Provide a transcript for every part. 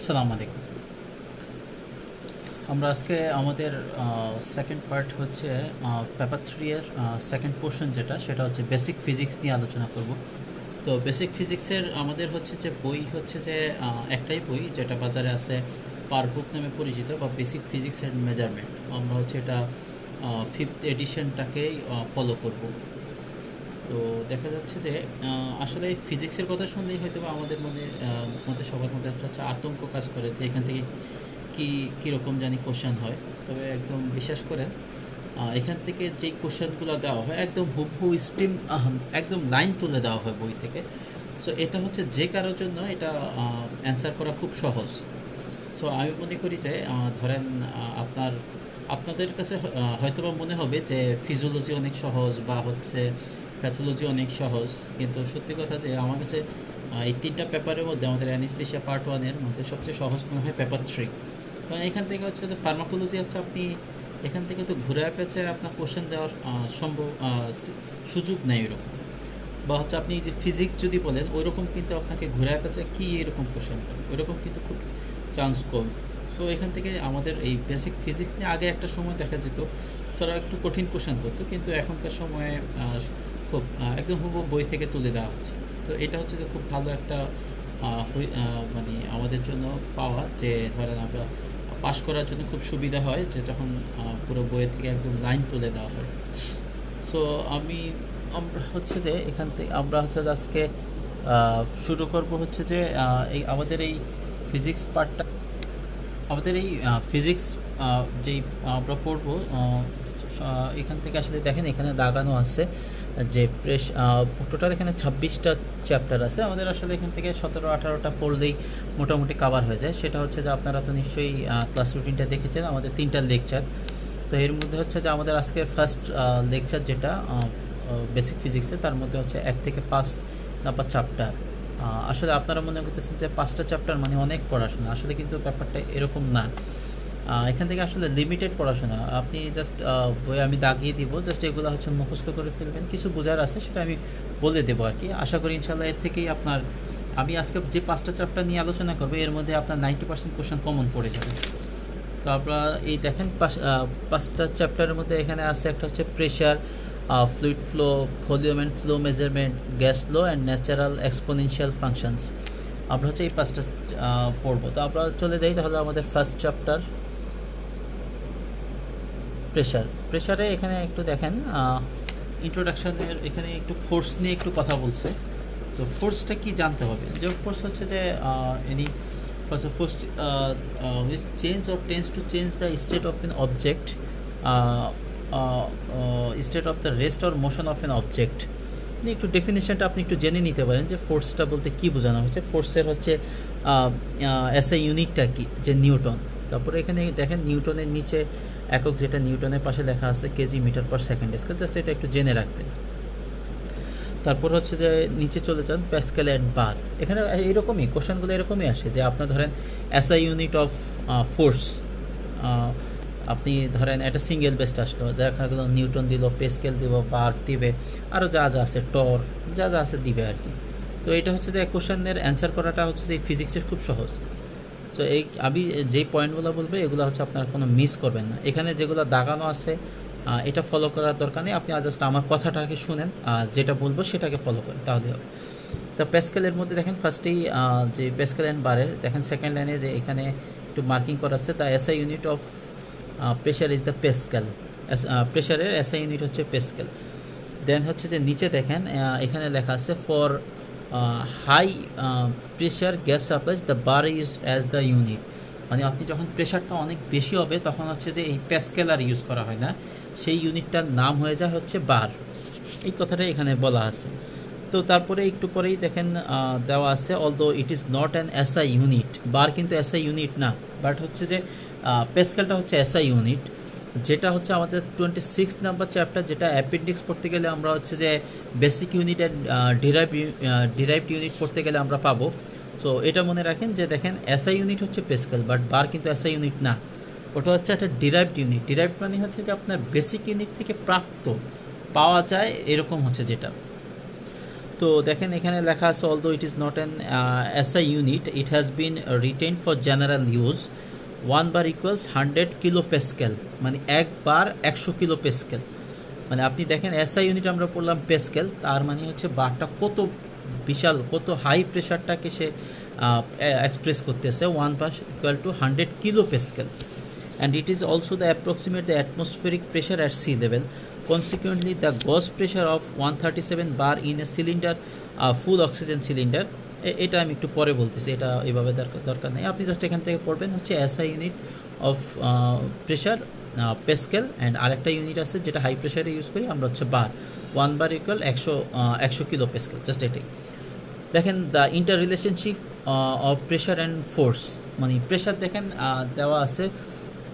আসসালামু আলাইকুম। আমরা আজকে আমাদের সেকেন্ড পার্ট হচ্ছে পেপার 3 এর সেকেন্ড পোর্শন যেটা সেটা হচ্ছে বেসিক ফিজিক্স নিয়ে আলোচনা করব। তো বেসিক ফিজিক্সের আমাদের হচ্ছে যে বই হচ্ছে যে একটাই বই যেটা বাজারে আছে, পার বুক নামে পরিচিত, বা বেসিক ফিজিক্সের মেজারমেন্ট। আমরা হচ্ছে এটা 5th এডিশনটাকেই ফলো করব। তো দেখা যাচ্ছে যে আসলে ফিজিক্সের কথা শুনলেই হয়তো বা আমাদের মধ্যে সবার মধ্যে একটা হচ্ছে আতঙ্ক কাজ করে যে এখান থেকে কীরকম জানি কোশ্চেন হয়। তবে একদম বিশ্বাস করেন, এখান থেকে যেই কোশ্চেনগুলো দেওয়া হয় একদম হুবহু স্ট্রিম, একদম লাইন তুলে দেওয়া হয় বই থেকে। সো এটা হচ্ছে যে কারোর জন্য এটা অ্যান্সার করা খুব সহজ। সো আমি মনে করি যে ধরেন আপনাদের কাছে হয়তোবা মনে হবে যে ফিজিওলজি অনেক সহজ বা হচ্ছে প্যাথোলজি অনেক সহজ, কিন্তু সত্যি কথা যে আমার কাছে এই তিনটা পেপারের মধ্যে আমাদের অ্যানেস্থেশিয়া পার্ট 1-এর মধ্যে সবচেয়ে সহজ মনে হয় পেপার 3। কারণ এখান থেকে হচ্ছে যে ফার্মাকোলজি হচ্ছে আপনি এখান থেকে তো ঘুরে পেঁচে আপনার কোশ্চেন দেওয়ার সুযোগ নেই এরকম, বা হচ্ছে আপনি যে ফিজিক্স যদি বলেন ওইরকম কিন্তু আপনাকে ঘুরে পেঁচে কী এরকম কোশ্চেন ওইরকম কিন্তু খুব চান্স কম। সো এখান থেকে আমাদের এই বেসিক ফিজিক্স নিয়ে আগে একটা সময় দেখা যেত স্যারা একটু কঠিন কোশ্চেন করতো, কিন্তু এখনকার সময়ে খুব একদম হুবহু বই থেকে তুলে দেওয়া হচ্ছে। তো এটা হচ্ছে যে খুব ভালো একটা মানে আমাদের জন্য পাওয়া, যে ধরেন আমরা পাস করার জন্য খুব সুবিধা হয় যে যখন পুরো বইয়ের থেকে একদম লাইন তুলে দেওয়া হয়। সো আমরা হচ্ছে যে এখান থেকে আমরা হচ্ছে যে আজকে শুরু করব হচ্ছে যে এই ফিজিক্স পার্টটা আমাদের এই ফিজিক্স যেই আমরা পড়ব, এখান থেকে আসলে দেখেন এখানে দাগানো আছে যে টোটাল এখানে 26টা চ্যাপ্টার আছে। আমাদের আসলে এখান থেকে 17-18টা পড়লেই মোটামুটি কাভার হয়ে যায়। সেটা হচ্ছে যে আপনারা তো নিশ্চয়ই ক্লাস রুটিনটা দেখেছেন, আমাদের 3টা লেকচার। তো এর মধ্যে হচ্ছে যে আমাদের আজকের ফার্স্ট লেকচার যেটা বেসিক ফিজিক্সে, তার মধ্যে হচ্ছে 1 থেকে 5 নাম্বার চ্যাপ্টার। আসলে আপনারা মনে করতেছেন যে 5টা চ্যাপ্টার মানে অনেক পড়াশোনা, আসলে কিন্তু ব্যাপারটা এরকম না। এখান থেকে আসলে লিমিটেড পড়াশোনা, আপনি জাস্ট বই আমি দাগিয়ে দিব, জাস্ট এগুলো হচ্ছে মুখস্থ করে ফেলবেন, কিছু বোঝার আছে সেটা আমি বলে দেবো আর কি। আশা করি ইনশাল্লাহ এর থেকেই আমি আজকে যে 5টা চ্যাপ্টার নিয়ে আলোচনা করবো এর মধ্যে আপনার 90% কোশ্চেন কমন পড়ে যাবে। তো আপনারা এই দেখেন 5টা চ্যাপ্টারের মধ্যে এখানে আছে একটা হচ্ছে pressure, fluid flow, volume and flow measurement, gas low and natural exponential functions. আমরা হচ্ছে এই 5টা পড়বো। তো আমরা চলে যাই তাহলে আমাদের ফার্স্ট চ্যাপ্টার প্রেশারে এখানে একটু দেখেন ইন্ট্রোডাকশনের এখানে একটু ফোর্স নিয়ে একটু কথা বলছে। তো ফোর্সটা কি জানতে হবে, যে ফোর্স হচ্ছে যে any first of first which change or tends to change the state of an object, state of the rest or motion of an object। একটু ডেফিনেশনটা আপনি একটু জেনে নিতে পারেন যে ফোর্সটা বলতে কি বোঝানো হচ্ছে। ফোর্সের হচ্ছে এসআই ইউনিটটা কি, যে নিউটন। তারপরে এখানে দেখেন নিউটনের নিচে একক, যেটা নিউটনের পাশে লেখা আছে kg metre per second square, just এটা একটু জেনে রাখবেন। তারপর হচ্ছে যে নিচে চলে যান প্যাসকেল অ্যান্ড বার। এখানে এইরকমই কোশ্চেনগুলো এরকমই আসে যে আপনার ধরেন এসআই ইউনিট অফ ফোর্স, আপনি ধরেন একটা সিঙ্গেল বেস্ট আসলো, দেখা গেল নিউটন দিল, পেসকেল দিব, বার দিবে, আরও যা যা আছে টর যা যা আছে দিবে আর কি। তো এটা হচ্ছে যে কোশ্চেনের অ্যান্সার করাটা হচ্ছে যে ফিজিক্সের খুব সহজ। সো আমি যেই পয়েন্টগুলো বলবো এগুলো হচ্ছে আপনার কোনো মিস করবেন না, এখানে যেগুলো দাগানো আছে এটা ফলো করার দরকার নেই, আপনি জাস্ট আমার কথাটাকে শুনেন, যেটা বলবো সেটাকে ফলো করেন তাহলে হবে। তো প্যাসকেলের মধ্যে দেখেন ফার্স্টেই যে প্যাসকেল অ্যান্ড বারের দেখেন সেকেন্ড লাইনে যে এখানে একটু মার্কিং করা আছে, the SI unit of pressure is the pascal. প্রেশারের এসআই ইউনিট হচ্ছে প্যাসকেল। দেন হচ্ছে যে নিচে দেখেন এখানে লেখা আছে for high pressure gas supplies the bar is as the unit. মানে আপনি যখন প্রেশারটা অনেক বেশি হবে তখন হচ্ছে যে এই প্যাসকেল আর ইউজ করা হয় না, সেই ইউনিটটার নাম হয়ে যায় হচ্ছে বার। এই কথাটা এখানে বলা আছে। তো তারপরে একটু পরেই দেখেন দেওয়া আছে although it is not an SI unit, bar কিন্তু এসআই ইউনিট না, বাট হচ্ছে যে প্যাসকেলটা হচ্ছে এসআই ইউনিট। যেটা হচ্ছে আমাদের 26 নাম্বার চ্যাপ্টার, যেটা অ্যাপেন্ডিক্স পড়তে গেলে আমরা হচ্ছে যে basic unit and derived unit পড়তে গেলে আমরা পাবো। সো এটা মনে রাখেন যে দেখেন এসআই ইউনিট হচ্ছে প্যাসকেল, বাট বার কিন্তু এসআই ইউনিট না, ওটা হচ্ছে একটা ডিরাইভড ইউনিট। ডিরাইভড মানে হচ্ছে যে আপনার বেসিক ইউনিট থেকে পাওয়া যায় এরকম হচ্ছে যেটা। তো তো দেখেন এখানে লেখা আছে although it is not an SI unit, it has been retained for general use, 1 bar equals 100 kilo pascal, মানে 1 বার 100 কিলো পেসকেল। মানে আপনি দেখেন এসআই ইউনিট আমরা পড়লাম পেসকেল, তার মানে হচ্ছে বারটা কত বিশাল, কত হাই প্রেশারটাকে সে এক্সপ্রেস করতেছে, 1 bar equal to 100 kilo pascal. And it is also the approximate the atmospheric pressure at sea level. Consequently, the Gauss pressure of 137 bar in a cylinder, full oxygen cylinder, এটা আমি একটু পরে বলতেছি, এটা এইভাবে দরকার নেই, আপনি জাস্ট এখান থেকে পড়বেন হচ্ছে SI unit of pressure pascal, and আরেকটা ইউনিট আছে যেটা হাই প্রেশারে ইউজ করি আমরা হচ্ছে bar, 1 bar equal 100 kilo pascal, just এটাই। দেখেন the interrelationship of pressure and force, মানে প্রেশার দেখেন দেওয়া আছে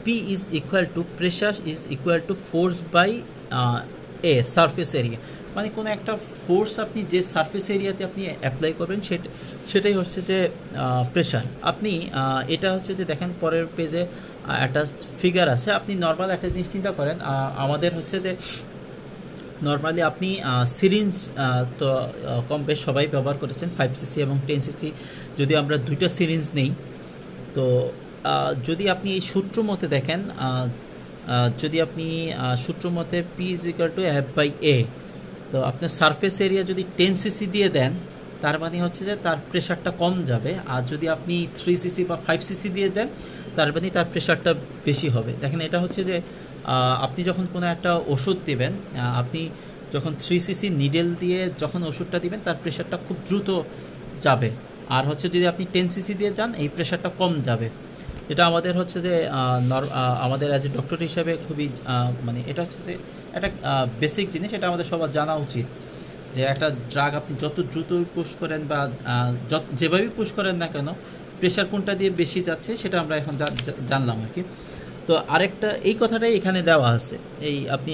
P is equal to pressure is equal to force by a surface area, মানে কোনো একটা ফোর্স আপনি যে সারফেস এরিয়াতে আপনি অ্যাপ্লাই করবেন সেটাই হচ্ছে যে প্রেশার। আপনি এটা হচ্ছে যে দেখেন পরের পেজে একটা ফিগার আছে, আপনি নর্মাল একটা জিনিস চিন্তা করেন, আমাদের হচ্ছে যে নর্মালি আপনি সিরিঞ্জ তো কম বেশ সবাই ব্যবহার করেছেন, 5cc এবং 10cc, যদি আমরা দুইটা সিরিঞ্জ নেই, তো যদি আপনি এই সূত্র মতে দেখেন, যদি আপনি সূত্র মতে P is equal to F/A, তো আপনার সারফেস এরিয়া যদি 10cc দিয়ে দেন তার মানে হচ্ছে যে তার প্রেশারটা কম যাবে, আর যদি আপনি 3cc বা 5cc দিয়ে দেন তার মানে তার প্রেশারটা বেশি হবে। দেখেন এটা হচ্ছে যে আপনি যখন কোনো একটা ওষুধ দেবেন, আপনি যখন 3cc নিডেল দিয়ে যখন ওষুধটা দিবেন তার প্রেশারটা খুব দ্রুত যাবে, আর হচ্ছে যদি আপনি 10cc দিয়ে যান এই প্রেশারটা কম যাবে। এটা আমাদের হচ্ছে যে আমাদের অ্যাজ এ ডক্টর হিসাবে খুবই মানে এটা হচ্ছে যে একটা বেসিক জিনিস, এটা আমাদের সবার জানা উচিত যে একটা ড্রাগ আপনি যত দ্রুত পুশ করেন বা যেভাবেই পুশ করেন না কেন প্রেশার কোনটা দিয়ে বেশি যাচ্ছে সেটা আমরা এখন জানলাম আর কি। তো আরেকটা এই কথাটাই এখানে দেওয়া আছে, এই আপনি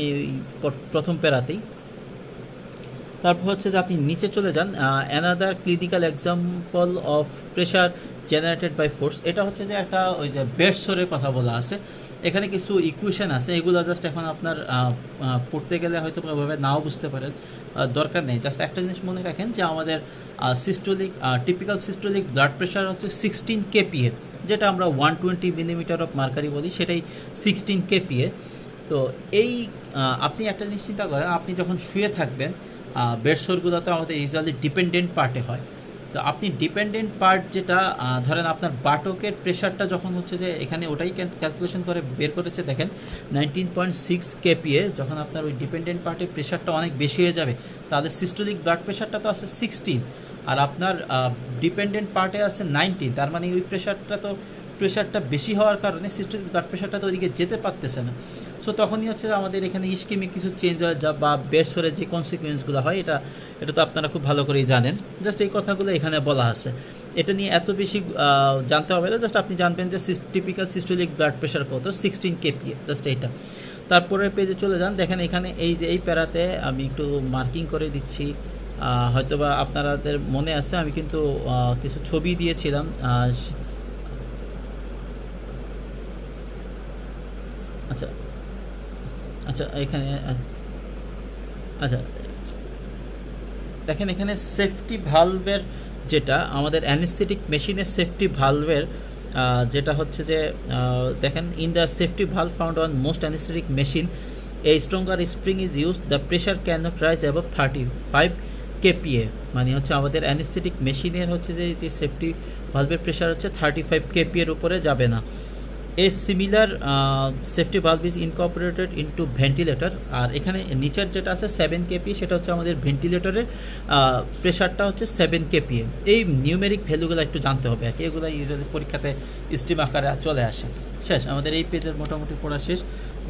প্রথম প্যারাতেই। তারপর হচ্ছে যে আপনি নিচে চলে যান, another clinical example of pressure generated by force, এটা হচ্ছে যে একটা ওই যে বেডসোরের কথা বলা আছে, এখানে কিছু ইকুয়েশন আছে, এগুলো জাস্ট এখন আপনার পড়তে গেলে হয়তো ওইভাবে নাও বুঝতে পারেন, দরকার নেই, জাস্ট একটা জিনিস মনে রাখেন যে আমাদের systolic typical systolic blood pressure হচ্ছে 16 kPa, যেটা আমরা 120 মিলিমিটার অফ মার্কারি বলি, সেটাই 16 kPa। তো এই আপনি একটা জিনিস চিন্তা করেন, আপনি যখন শুয়ে থাকবেন বেডসোরগুলোতে আমাদের ইউজুয়ালি ডিপেন্ডেন্ট পার্টে হয়, তো আপনি ডিপেন্ডেন্ট পার্ট যেটা ধরেন আপনার বাটকের প্রেশারটা যখন হচ্ছে যে এখানে ওটাই ক্যালকুলেশন করে বের করেছে, দেখেন 19.6 kPa, যখন আপনার ওই ডিপেন্ডেন্ট পার্টের প্রেশারটা অনেক বেশি হয়ে যাবে তাহলে সিস্টোলিক ব্লাড প্রেশারটা তো আছে 16, আর আপনার ডিপেন্ডেন্ট পার্টে আছে 19, তার মানে ওই প্রেশারটা বেশি হওয়ার কারণে সিস্টোলিক ব্লাড প্রেশারটা তো ওইদিকে যেতে পারতেছে না। সো তখনই হচ্ছে আমাদের এখানে ইস্কেমিক কিছু চেঞ্জ হয় যা বা বেডসোরের যে কনসিকুয়েন্সগুলো হয় এটা তো আপনারা খুব ভালো করেই জানেন, জাস্ট এই কথাগুলো এখানে বলা আছে, এটা নিয়ে এত বেশি জানতে হবে না, জাস্ট আপনি জানবেন যে টিপিক্যাল সিস্টোলিক ব্লাড প্রেশার কত 16 kPa, জাস্ট এইটা। তারপরে পেজে চলে যান, দেখেন এখানে এই যে এই প্যারাতে আমি একটু মার্কিং করে দিচ্ছি, হয়তোবা আপনাদের মনে আছে আমি কিন্তু কিছু ছবি দিয়েছিলাম, আচ্ছা আচ্ছা এখানে আচ্ছা দেখেন এখানে সেফটি ভালভের যেটা আমাদের অ্যানেস্থেটিক মেশিনের সেফটি ভালভের যেটা হচ্ছে যে দেখেন in the safety valve found on most anaesthetic machine A stronger spring is use, the pressure can not rise above 35 kPa, মানে হচ্ছে আমাদের অ্যানেস্থেটিক মেশিনের হচ্ছে যে সেফটি ভালভের প্রেশার হচ্ছে 35 kPa এর উপরে যাবে না। A similar safety valve is incorporated into ventilator, আর এখানে নিচের যেটা আছে 7 kPa সেটা হচ্ছে আমাদের ভেন্টিলেটরের প্রেশারটা হচ্ছে 7 kPa। এই নিউমেরিক ভ্যালুগুলো একটু জানতে হবে আর কি, এগুলো ইউজুয়ালি পরীক্ষাতে স্ট্রিম আকারে চলে আসে। শেষ আমাদের এই পেজের মোটামুটি পড়া শেষ।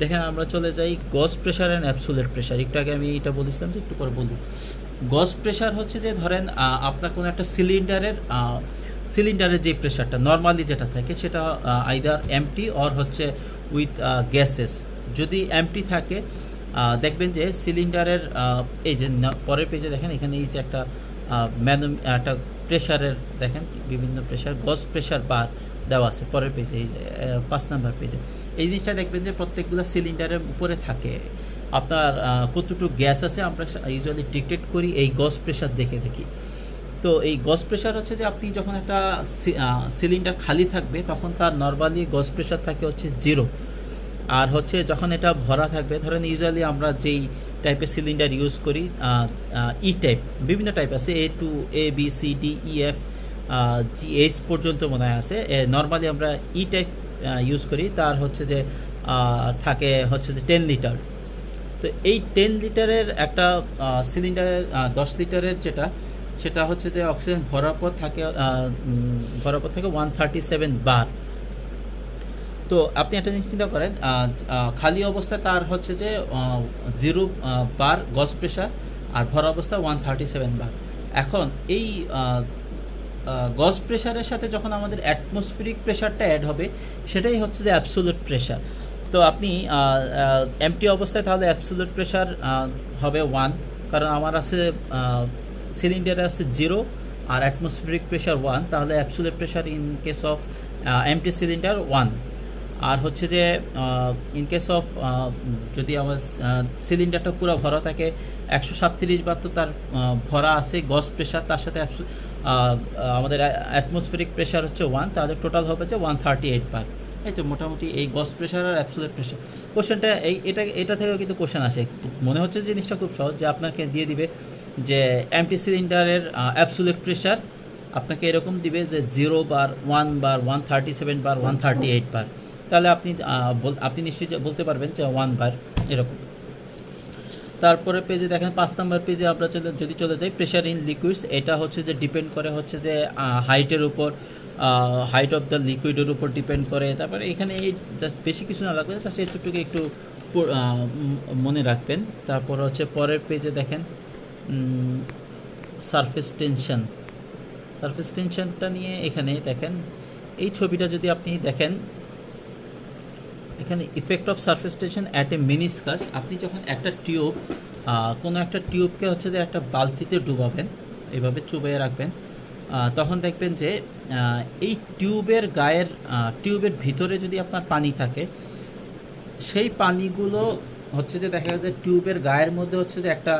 দেখেন আমরা চলে যাই গজ প্রেশার অ্যান্ড অ্যাবসোলিউট প্রেশার, একটু আগে আমি এটা বলেছিলাম যে একটু পরে বলবো। গজ প্রেশার হচ্ছে যে ধরেন আপনার কোনো একটা সিলিন্ডারের যে প্রেশারটা নর্মালি যেটা থাকে সেটা আইদার এমটি অর হচ্ছে উইথ গ্যাসেস। যদি এমটি থাকে দেখবেন যে সিলিন্ডারের এই যে পরের পেজে দেখেন এখানে এই যে একটা একটা প্রেশারের দেখেন বিভিন্ন প্রেশার গজ প্রেশার বার দেওয়া আছে পরের পেজে, এই যে 5 নম্বর পেজে। এই জিনিসটা দেখবেন যে প্রত্যেকগুলো সিলিন্ডারের উপরে থাকে, আপনার কতটুকু গ্যাস আছে আমরা ইউজুয়ালি ডিটেক্ট করি এই গজ প্রেশার দেখে দেখি। তো এই গজ প্রেশার হচ্ছে যে আপনি যখন একটা সিলিন্ডার খালি থাকবে তখন তার নর্মালি গজ প্রেশার থাকে হচ্ছে 0, আর হচ্ছে যখন এটা ভরা থাকবে, ধরেন ইউজুয়ালি আমরা যেই টাইপের সিলিন্ডার ইউজ করি ই টাইপ, বিভিন্ন টাইপ আছে, A, B, C, D, E, F, G, H পর্যন্ত মনে হয় আছে। নর্মালি আমরা ই টাইপ ইউজ করি, তার হচ্ছে যে থাকে হচ্ছে যে 10 লিটার। তো এই 10 লিটারের একটা সিলিন্ডারের 10 লিটারের যেটা, সেটা হচ্ছে যে অক্সিজেন ভরার পর থাকে 137 বার। তো আপনি একটা জিনিস চিন্তা করেন, খালি অবস্থায় তার হচ্ছে যে 0 বার গজ প্রেশার, আর ভরা অবস্থা 137 বার। এখন এই গজ প্রেশারের সাথে যখন আমাদের অ্যাটমসফিরিক প্রেশারটা অ্যাড হবে, সেটাই হচ্ছে যে অ্যাবসোলিউট প্রেশার। তো আপনি এমটি অবস্থায় তাহলে অ্যাবসোলিউট প্রেশার হবে 1, কারণ আমার আছে সিলিন্ডারে আছে 0 আর অ্যাটমসফিরিক প্রেশার 1, তাহলে absolute pressure in case of empty cylinder 1। আর হচ্ছে যে ইন কেস অফ যদি আমার সিলিন্ডারটা পুরো ভরা থাকে 137 বার, তো তার ভরা আছে গজ প্রেশার, তার সাথে আমাদের অ্যাটমসফিরিক প্রেশার হচ্ছে 1, তাহলে টোটাল হবে যে 138 বার। এই তো মোটামুটি এই গজ প্রেশার আর অ্যাবসোলিউট প্রেশার। কোশ্চেনটা এটা থেকেও কিন্তু কোশ্চেন আসে। মনে হচ্ছে জিনিসটা খুব সহজ, যে আপনাকে দিয়ে দিবে যে এমটি সিলিন্ডারের অ্যাবসোলিউট প্রেশার আপনাকে এরকম দিবে যে 0 বার, 1 বার, 137 বার, 138 বার, তাহলে আপনি নিশ্চয়ই বলতে পারবেন যে 1 বার এরকম। তারপরে পেজে দেখেন 5 নম্বর পেজে আমরা যদি চলে যাই, প্রেশার ইন লিকুইডস, এটা হচ্ছে যে ডিপেন্ড করে হচ্ছে যে হাইটের উপর, হাইট অফ দ্য লিকুইডের উপর ডিপেন্ড করে। তারপরে এখানে এই জাস্ট বেশি কিছু না লাগবে, জাস্ট এতটুকু একটু মনে রাখবেন। তারপর হচ্ছে পরের পেজে দেখেন সারফেস টেনশন। সারফেস টেনশনটা নিয়ে এখানে দেখেন এই ছবিটা যদি আপনি দেখেন, এখানে effect of surface tension at a meniscus. আপনি যখন একটা টিউব, কোনো একটা টিউবকে হচ্ছে যে একটা বালতিতে ডুবাবেন, এইভাবে চুবিয়ে রাখবেন, তখন দেখবেন যে এই টিউবের ভিতরে যদি আপনার পানি থাকে, সেই পানিগুলো হচ্ছে যে দেখা যায় টিউবের গায়ের মধ্যে হচ্ছে যে একটা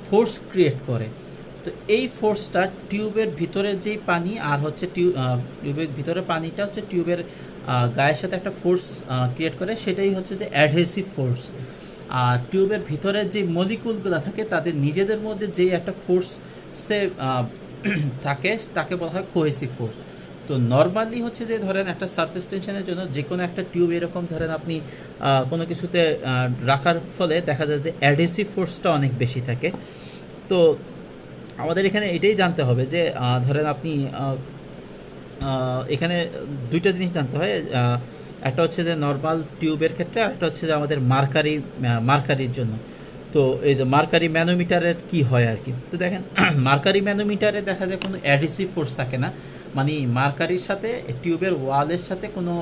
ফোর্স ক্রিয়েট করে। তো এই ফোর্সটা টিউবের ভিতরের যেই পানি আর হচ্ছে টিউবের ভিতরে পানিটা হচ্ছে টিউবের গায়ের সাথে একটা ফোর্স ক্রিয়েট করে, সেটাই হচ্ছে যে অ্যাডহেসিভ ফোর্স। আর টিউবের ভিতরের যে মলিকুলগুলো থাকে তাদের নিজেদের মধ্যে যেই একটা ফোর্সে থাকে, তাকে বলা হয় কোহেসিভ ফোর্স। তো নর্মালি হচ্ছে যে ধরেন একটা সারফেস টেনশনের জন্য যে কোনো একটা টিউব এরকম ধরেন আপনি কোনো কিছুতে রাখার ফলে দেখা যায় যে অ্যাডহেসিভ ফোর্সটা অনেক বেশি থাকে। তো আমাদের এখানে এটাই জানতে হবে যে ধরেন আপনি এখানে দুইটা জিনিস জানতে হয়, একটা হচ্ছে যে নর্মাল টিউবের ক্ষেত্রে, আর একটা হচ্ছে যে আমাদের মার্কারির জন্য। তো এই যে মার্কারি ম্যানোমিটারের কি হয় আর কি। তো দেখেন মার্কারি ম্যানোমিটারে দেখা যায় কোনো অ্যাডহেসিভ ফোর্স থাকে না, মানে মার্কারির সাথে টিউবের ওয়ালের সাথে কোনো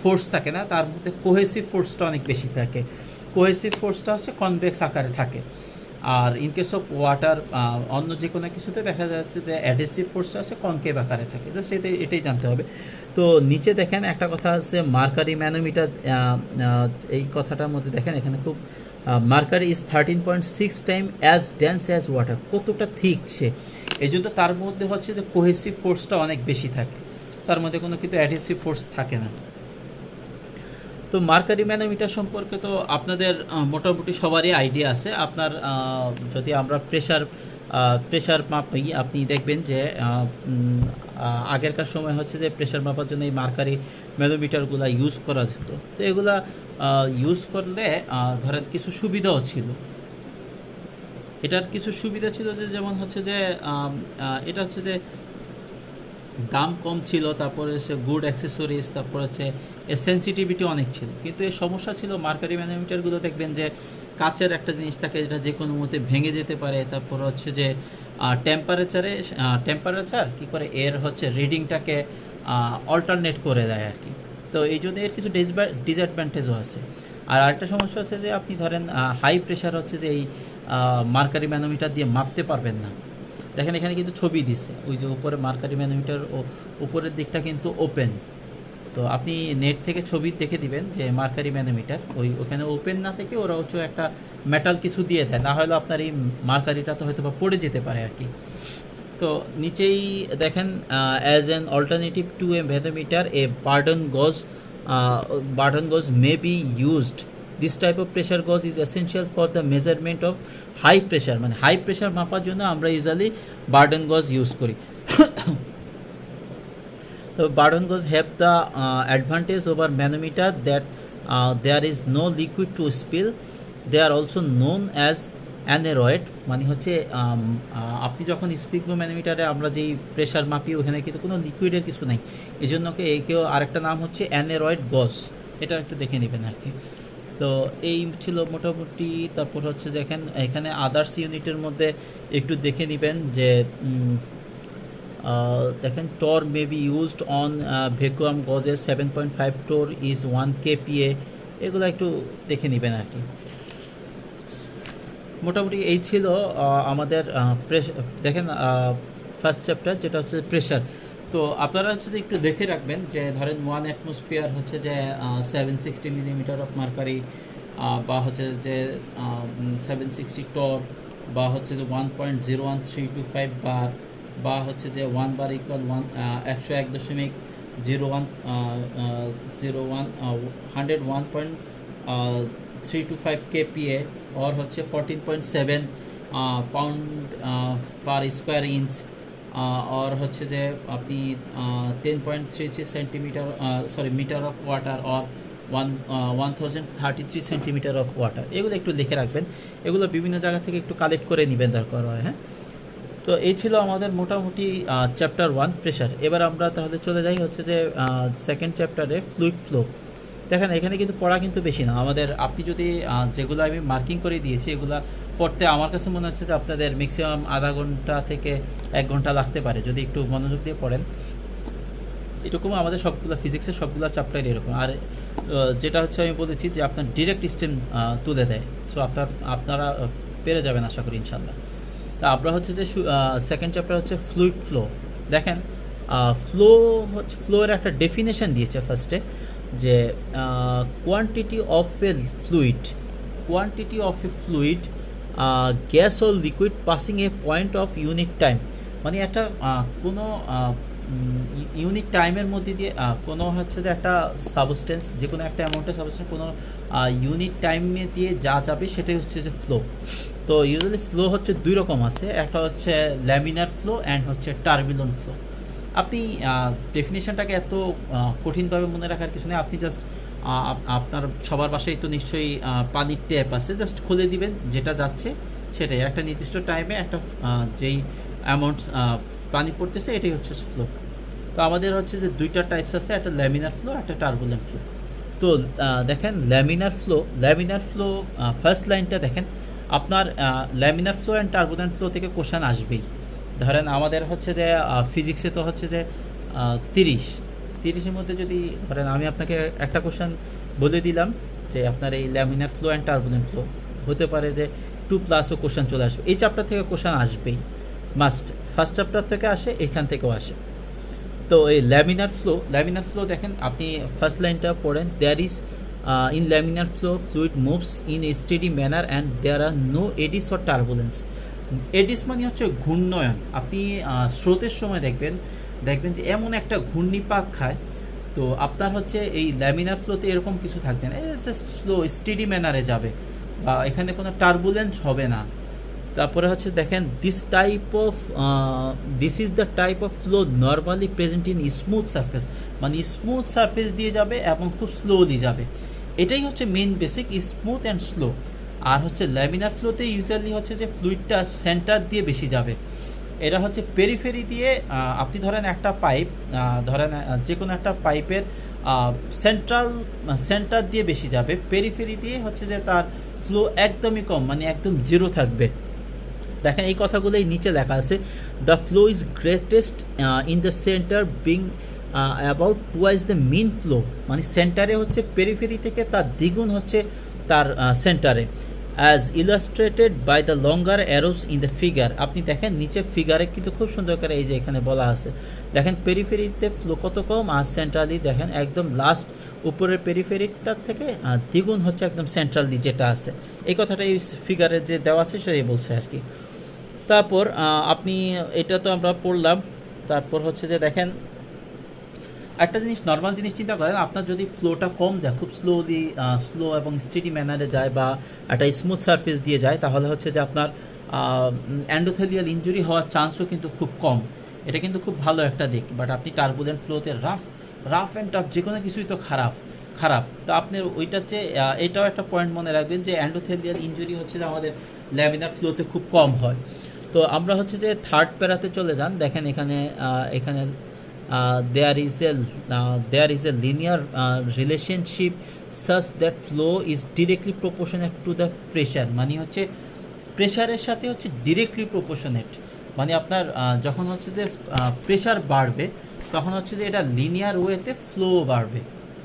ফোর্স থাকে না, তার মধ্যে কোহেসিভ ফোর্সটা অনেক বেশি থাকে। কোহেসিভ ফোর্সটা হচ্ছে কনভেক্স আকারে থাকে। আর ইন কেস অফ ওয়াটার, অন্য যে কোনো কিছুতে দেখা যাচ্ছে যে অ্যাডহেসিভ ফোর্সটা হচ্ছে কনকেভ আকারে থাকে। জাস্ট এটাই জানতে হবে। তো নিচে দেখেন একটা কথা আছে মার্কারি ম্যানোমিটার, এই কথাটার মধ্যে দেখেন এখানে খুব mercury is 13.6 time as dense as water. কতটা থিক সে, এই জন্য তার মধ্যে হচ্ছে যে কোহেসিভ ফোর্সটা অনেক বেশি থাকে, তার মধ্যে কোনো কিন্তু অ্যাডহেসিভ ফোর্স থাকে না। তো মার্কারি ম্যানোমিটার সম্পর্কে তো আপনাদের মোটামুটি সবারই আইডিয়া আছে। আপনার যদি আমরা প্রেশার মাপি, আপনি দেখবেন যে আগেরকার সময় হচ্ছে যে প্রেশার মাপার জন্য এই মার্কারি ম্যানোমিটারগুলো ইউজ করা যেত। তো এগুলা ইউজ করলে ধরেন কিছু সুবিধাও ছিল। এটার কিছু সুবিধা ছিল যে যেমন হচ্ছে যে এটা হচ্ছে যে দাম কম ছিল, তারপরে হচ্ছে গুড অ্যাক্সেসরিজ, তারপর হচ্ছে এর সেন্সিটিভিটি অনেক ছিল। কিন্তু এর সমস্যা ছিল মার্কারি ম্যানোমিটারগুলো দেখবেন যে কাচের একটা জিনিস থাকে যেটা যে কোনো মতে ভেঙে যেতে পারে। তারপর হচ্ছে যে টেম্পারেচার কী করে এর হচ্ছে রিডিংটাকে অল্টারনেট করে দেয় আর কি। তো এই জন্য এর কিছু ডিসঅ্যাডভান্টেজও আছে। আর আরেকটা সমস্যা হচ্ছে যে আপনি ধরেন হাই প্রেশার হচ্ছে যে এই মার্কারি ম্যানোমিটার দিয়ে মাপতে পারবেন না। দেখেন এখানে কিন্তু ছবি দিছে, ওই যে উপরে মার্কারি ম্যানোমিটার ও উপরের দিকটা কিন্তু ওপেন, তো আপনি নেট থেকে ছবি দেখে দিবেন যে মার্কারি ম্যানোমিটার ওখানে ওপেন না থেকে ওরা হচ্ছে একটা মেটাল কিছু দিয়ে দেয়, না হলে আপনার এই মার্কারিটা তো হয়তো বা পড়ে যেতে পারে আর কি। তো নিচেই দেখেন as an alternative to a manometer a Bourdon gauge may be used. This type of pressure gauge is essential for the measurement of high pressure, মানে হাই প্রেশার মাপার জন্য আমরা ইউজুয়ালি বার্ডন গজ ইউজ করি। So Barton gauge have the advantage over manometer that there is no liquid to spill. They are also known as aneroid, মানে হচ্ছে আপনি যখন স্পিগো ম্যানোমিটারে আমরা যেই প্রেশার মাপি ওখানে কিন্তু কোনো লিকুইডের কিছু নাই, এই জন্য কেউ আরেকটা নাম হচ্ছে অ্যানেরয়েড গজ, এটা একটু দেখে নেবেন আর কি। তো এই ছিল মোটামুটি। তারপর হচ্ছে দেখেন এখানে আদার্স ইউনিটের মধ্যে একটু দেখে নেবেন যে দেখেন torr may be used on vacuum gauges 7.5 torr is 1 kPa, এগুলো একটু দেখে নেবেন আর কি। মোটামুটি এই ছিল আমাদের দেখেন ফার্স্ট চ্যাপ্টার যেটা হচ্ছে প্রেশার। তো আপনারা হচ্ছে যে একটু দেখে রাখবেন যে ধরেন 1 অ্যাটমসফিয়ার হচ্ছে যে 760 মিলিমিটার অফ মার্কারি, বা হচ্ছে যে 760 টর, বা হচ্ছে যে 1.01325 বার, বা হচ্ছে যে 1 বার ইকুয়াল 101.325 kPa, और হচ্ছে 14.7 পাউন্ড পার স্কোয়ার ইঞ্চ, और হচ্ছে যে আপনি 10.33 সেন্টিমিটার মিটার অফ ওয়াটার, और 1033 সেন্টিমিটার অফ ওয়াটার। এগুলো একটু লিখে রাখবেন, এগুলো বিভিন্ন জায়গা থেকে একটু কালেক্ট করে নেবেন দরকার হয়। হ্যাঁ, তো এই ছিল আমাদের মোটামুটি চ্যাপ্টার 1 প্রেশার। এবার আমরা তাহলে চলে যাই হচ্ছে যে সেকেন্ড চ্যাপ্টারে ফ্লুইড ফ্লো। দেখেন এখানে কিন্তু পড়া কিন্তু বেশি না আমাদের, আপনি যদি যেগুলো আমি মার্কিং করে দিয়েছি এগুলো পড়তে আমার কাছে মনে হচ্ছে যে আপনাদের ম্যাক্সিমাম আধা ঘন্টা থেকে 1 ঘন্টা লাগতে পারে যদি একটু মনোযোগ দিয়ে পড়েন। এরকম আমাদের সবগুলো ফিজিক্সের সবগুলো চ্যাপ্টার এরকম। আর যেটা হচ্ছে আমি বলেছি যে আপনার ডিরেক্ট স্টেম তুলে দেয়, সো আপনারা পেরে যাবেন আশা করি ইনশাল্লাহ। তা আমরা হচ্ছে যে সেকেন্ড চ্যাপ্টার হচ্ছে ফ্লুইড ফ্লো। দেখেন ফ্লোর একটা ডেফিনেশন দিয়েছে ফার্স্টে, যে quantity of A fluid gas or liquid passing A point of unique time, মানে একটা কোনো ইউনিক টাইমের মধ্যে দিয়ে কোনো হচ্ছে যে একটা সাবস্টেন্স, যে কোনো একটা অ্যামাউন্টের সাবস্টেন্স কোনো ইউনিক টাইমে দিয়ে যা যাবে সেটাই হচ্ছে যে ফ্লো। তো ইউজুয়ালি ফ্লো হচ্ছে 2 রকম আছে, একটা হচ্ছে ল্যামিনার ফ্লো অ্যান্ড হচ্ছে টার্বুলেন্ট ফ্লো। আপনি ডেফিনেশনটাকে এত কঠিনভাবে মনে রাখার কিছু নেই, আপনি জাস্ট আপনার সবার বাসায় তো নিশ্চয়ই পানির ট্যাপ আছে, জাস্ট খুলে দিবেন যেটা যাচ্ছে সেটাই একটা নির্দিষ্ট টাইমে একটা যেই অ্যামাউন্ট পানি পড়তেছে এটাই হচ্ছে ফ্লো। তো আমাদের হচ্ছে যে 2টা টাইপস আছে, একটা ল্যামিনার ফ্লো একটা টার্বুলেন্ট ফ্লো। তো দেখেন ল্যামিনার ফ্লো ফার্স্ট লাইনটা দেখেন আপনার laminar flow and turbulent flow থেকে কোশ্চেন আসবেই। ধরেন আমাদের হচ্ছে যে ফিজিক্সে তো হচ্ছে যে 30-এর মধ্যে যদি ধরেন আমি আপনাকে একটা কোশ্চেন বলে দিলাম যে আপনার এই laminar flow and turbulent flow, হতে পারে যে 2+ কোশ্চেন চলে আসবে, এই চ্যাপ্টার থেকে কোশ্চেন আসবেই মাস্ট, ফার্স্ট চ্যাপ্টার থেকে আসে, এখান থেকেও আসে। তো এই ল্যামিনার ফ্লো দেখেন আপনি ফার্স্ট লাইনটা পড়েন, there is in laminar flow fluid moves in a steady manner and there are no eddies or turbulence. Eddies মানে হচ্ছে ঘূর্ণয়ন, আপনি স্রোতের সময় দেখবেন যে এমন একটা ঘূর্ণিপাক খায়, তো আপনার হচ্ছে এই ল্যামিনার ফ্লোতে এরকম কিছু থাকবে না, জাস্ট স্লো স্টেডি ম্যানারে যাবে, বা এখানে কোনো টার্বুলেন্স হবে না। তারপরে হচ্ছে দেখেন this is the type of flow normally present in smooth surface, মানে স্মুথ সারফেস দিয়ে যাবে এবং খুব স্লোলি যাবে, এটাই হচ্ছে main basic, smooth and slow. আর হচ্ছে ল্যামিনার ফ্লোতে ইউজুয়ালি হচ্ছে যে ফ্লুইডটা সেন্টার দিয়ে বেশি যাবে, এরা হচ্ছে পেরিফেরি দিয়ে, আপনি ধরেন একটা পাইপ, ধরেন যে কোনো একটা পাইপের সেন্টার দিয়ে বেশি যাবে, পেরিফেরি দিয়ে হচ্ছে যে তার ফ্লো একদমই কম, মানে একদম জিরো থাকবে। দেখেন এই কথাগুলোই নিচে লেখা আছে, the flow is greatest in the centre being about twice the mean flow, মানে সেন্টারে হচ্ছে পেরিফেরি থেকে তার দ্বিগুণ হচ্ছে তার সেন্টারে, as illustrated by the longer arrows in the figure. আপনি দেখেন নিচে ফিগারে কিন্তু খুব সুন্দর করে এই যে এখানে বলা আছে, দেখেন পেরিফেরিতে ফ্লো কত কম, আর সেন্ট্রালি দেখেন একদম লাস্ট উপরের পেরিফেরিটার থেকে দ্বিগুণ হচ্ছে একদম সেন্ট্রালি যেটা আছে। এই কথাটা এই ফিগারে যে দেওয়া আছে সেটাই বলছে আর কি। তারপর আপনি এটা তো আমরা পড়লাম। তারপর হচ্ছে যে দেখেন একটা জিনিস, নর্মাল জিনিস চিন্তা করেন, আপনার যদি ফ্লোটা কম যায়, খুব স্লো এবং স্টেডি ম্যানারে যায় বা একটা স্মুথ সারফেস দিয়ে যায়, তাহলে হচ্ছে যে আপনার অ্যান্ডোথেলিয়াল ইনজুরি হওয়ার চান্সও কিন্তু খুব কম। এটা কিন্তু খুব ভালো একটা দিক। বাট আপনি টার্বুলেন্ট ফ্লোতে রাফ অ্যান্ড টাফ যে কোনো কিছুই তো খারাপ তো আপনি ওইটার চেয়ে এটাও একটা পয়েন্ট মনে রাখবেন যে অ্যান্ডোথেলিয়াল ইনজুরি হচ্ছে যে আমাদের ল্যামিনার ফ্লোতে খুব কম হয়। তো আমরা হচ্ছে যে থার্ড প্যারাতে চলে যান। দেখেন এখানে there is a linear relationship such that flow is directly proportionate to the pressure। মানে হচ্ছে প্রেশারের সাথে হচ্ছে ডিরেক্টলি প্রপোর্শনেট। মানে আপনার যখন হচ্ছে যে প্রেশার বাড়বে তখন হচ্ছে যে এটা লিনিয়ার ওয়েতে ফ্লো বাড়বে,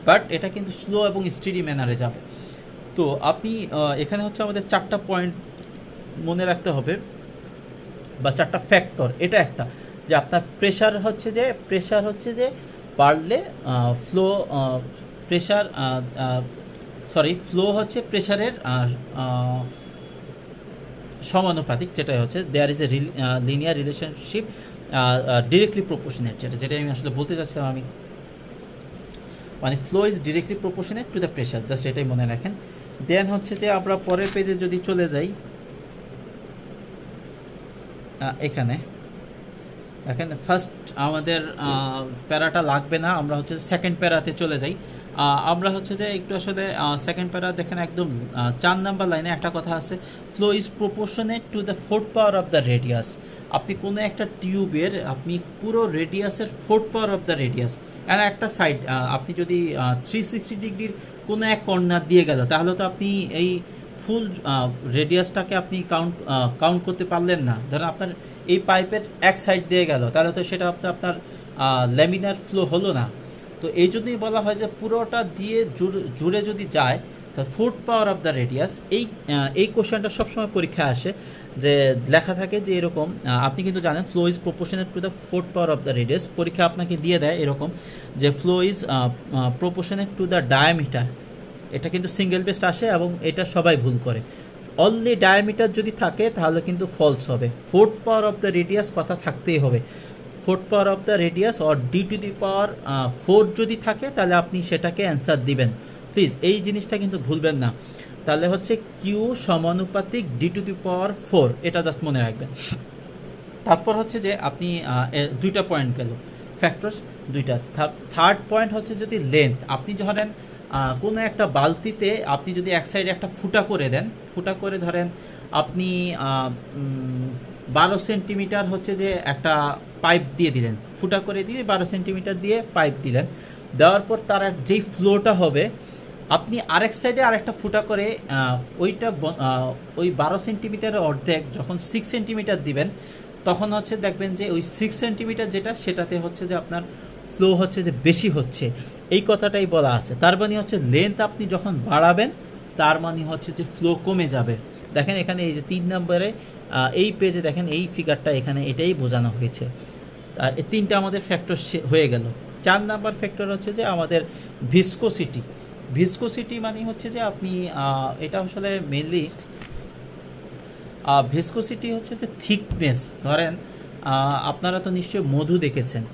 বাট এটা কিন্তু স্লো এবং স্টেডি ম্যানারে যাবে। তো আপনি এখানে হচ্ছে আমাদের 4টা পয়েন্ট মনে রাখতে হবে বা 4টা ফ্যাক্টর। এটা একটা যে আপনার প্রেশার হচ্ছে যে বাড়লে ফ্লো হচ্ছে প্রেশারের সমানুপাতিক, যেটাই হচ্ছে there is a linear relationship directly proportionate, যেটা আমি আসলে বলতে চাচ্ছিলাম আমি, মানে flow is directly proportionate to the pressure, just এটাই মনে রাখেন। দেন হচ্ছে যে আমরা পরের পেজে যদি চলে যাই, এখানে দেখেন ফার্স্ট আমাদের প্যারাটা লাগবে না, আমরা হচ্ছে সেকেন্ড প্যারাতে চলে যাই। আমরা হচ্ছে যে একটু আসলে সেকেন্ড প্যারা দেখেন একদম 4 নাম্বার লাইনে একটা কথা আছে, flow is proportionate to the 4th power of the radius. আপনি কোনো একটা টিউবের আপনি পুরো রেডিয়াসের 4th power of the radius, আর একটা সাইড আপনি যদি 360 ডিগ্রির কোনো এক কর্নার দিয়ে গেল, তাহলে তো আপনি এই ফুল রেডিয়াসটাকে আপনি কাউন্ট করতে পারলেন না। ধরেন আপনার এই পাইপের এক সাইড দিয়ে গেল, তাহলে তো সেটা আপনার ল্যামিনার ফ্লো হলো না। তো এই জন্যই বলা হয় যে পুরোটা দিয়ে জুড়ে যদি যায়, তো 4th power of the radius. এই কোশ্চেনটা সবসময় পরীক্ষায় আসে, যে লেখা থাকে যে এরকম, আপনি কিন্তু জানেন flow is proportionate to the 4th power of the radius. পরীক্ষা আপনাকে দিয়ে দেয় এরকম যে flow is proportionate to the diameter. এটা কিন্তু সিঙ্গেল বেস্ট আসে এবং এটা সবাই ভুল করে। অনলি ডায়ামিটার যদি থাকে তাহলে কিন্তু ফলস হবে। 4th power of the radius কথা থাকতেই হবে। 4th power of the radius or D to the power 4 যদি থাকে তাহলে আপনি সেটাকে অ্যান্সার দিবেন। প্লিজ এই জিনিসটা কিন্তু ভুলবেন না। তাহলে হচ্ছে কিউ সমানুপাতিক ডি টু দি পাওয়ার 4, এটা জাস্ট মনে রাখবেন। তারপর হচ্ছে যে আপনি 2টা পয়েন্ট গেল, ফ্যাক্টরস 2টা। থার্ড পয়েন্ট হচ্ছে যদি লেন্থ, আপনি ধরেন কোনো একটা বালতিতে আপনি যদি এক সাইডে একটা ফুটা করে দেন, ফুটা করে ধরেন আপনি 12 সেন্টিমিটার হচ্ছে যে একটা পাইপ দিয়ে দিলেন, ফুটা করে দিয়ে 12 সেন্টিমিটার দিয়ে পাইপ দিলেন, দেওয়ার পর তার যেই ফ্লোটা হবে, আপনি আরেক সাইডে আরেকটা ফুটা করে ওই 12 সেন্টিমিটারের অর্ধেক যখন 6 সেন্টিমিটার দিবেন, তখন হচ্ছে দেখবেন যে ওই 6 সেন্টিমিটার যেটা, সেটাতে হচ্ছে যে আপনার ফ্লো হচ্ছে যে বেশি হচ্ছে, এই কথাটাই বলা আছে। তার মানে হচ্ছে লেন্থ আপনি যখন বাড়াবেন তার মানে হচ্ছে যে ফ্লো কমে যাবে। দেখেন এখানে এই যে 3 নম্বরে এই পেজে দেখেন এই ফিগারটা, এখানে এটাই বোঝানো হয়েছে। আর এই 3টা আমাদের ফ্যাক্টর হয়ে গেল। 4 নাম্বার ফ্যাক্টর হচ্ছে যে আমাদের ভিসকোসিটি মানে হচ্ছে যে আপনি এটা আসলে মেনলি ভিসকোসিটি হচ্ছে যে থিকনেস। ধরেন আপনারা তো নিশ্চয়ই মধু দেখেছেন,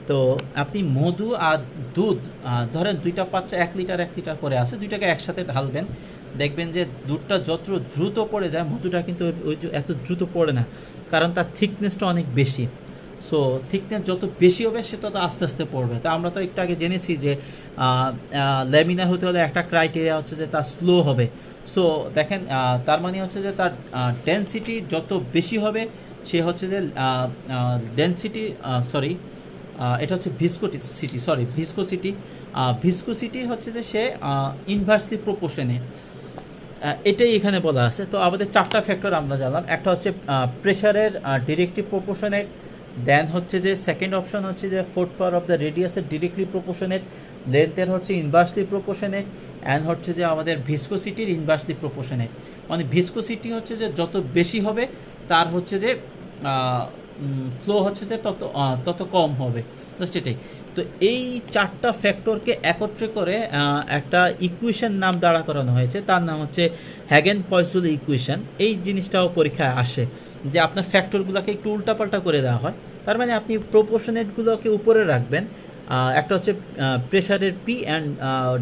তো আপনি মধু আর দুধ ধরেন 2টা পাত্রে 1 লিটার করে আছে, 2টাকে একসাথে ঢালবেন, দেখবেন যে দুধটা যত দ্রুত পড়ে যায় মধুটা কিন্তু এত দ্রুত পড়ে না, কারণ তার থিকনেসটা অনেক বেশি। সো থিকনেস যত বেশি হবে সে তত আস্তে আস্তে পড়বে। তো আমরা তো একটু আগে জেনেছি যে ল্যামিনার হতে হলে একটা ক্রাইটেরিয়া হচ্ছে যে তার স্লো হবে। সো দেখেন তার মানে হচ্ছে যে তার ডেনসিটি যত বেশি হবে সে হচ্ছে যে এটা হচ্ছে ভিসকোসিটি হচ্ছে যে সে ইনভার্সলি প্রপোর্শনেট, এটাই এখানে বলা আছে। তো আমাদের 4টা ফ্যাক্টর আমরা জানলাম। একটা হচ্ছে প্রেশারের ডিরেক্টলি প্রপোর্শনেট, দেন হচ্ছে যে সেকেন্ড অপশন হচ্ছে যে 4th পাওয়ার অফ দ্য রেডিয়াসের ডিরেক্টলি প্রপোর্শনেট, লেন্থের হচ্ছে ইনভার্সলি প্রপোর্শনেট, অ্যান্ড হচ্ছে যে আমাদের ভিসকোসিটির ইনভার্সলি প্রপোর্শনেট। মানে ভিসকোসিটি হচ্ছে যে যত বেশি হবে তার হচ্ছে যে ফ্লো হচ্ছে যে তত কম হবে, জাস্ট এটাই। তো এই চারটা ফ্যাক্টরকে একত্রে করে একটা ইকুয়েশন নাম দাঁড়া করানো হয়েছে, তার নাম হচ্ছে হ্যাগেন-পয়সুলি ইকুয়েশন। এই জিনিসটাও পরীক্ষায় আসে যে আপনার ফ্যাক্টরগুলোকে একটু উল্টাপাল্টা করে দেওয়া হয়। তার মানে আপনি প্রপোর্শনেটগুলোকে উপরে রাখবেন, একটা হচ্ছে প্রেশারের পি অ্যান্ড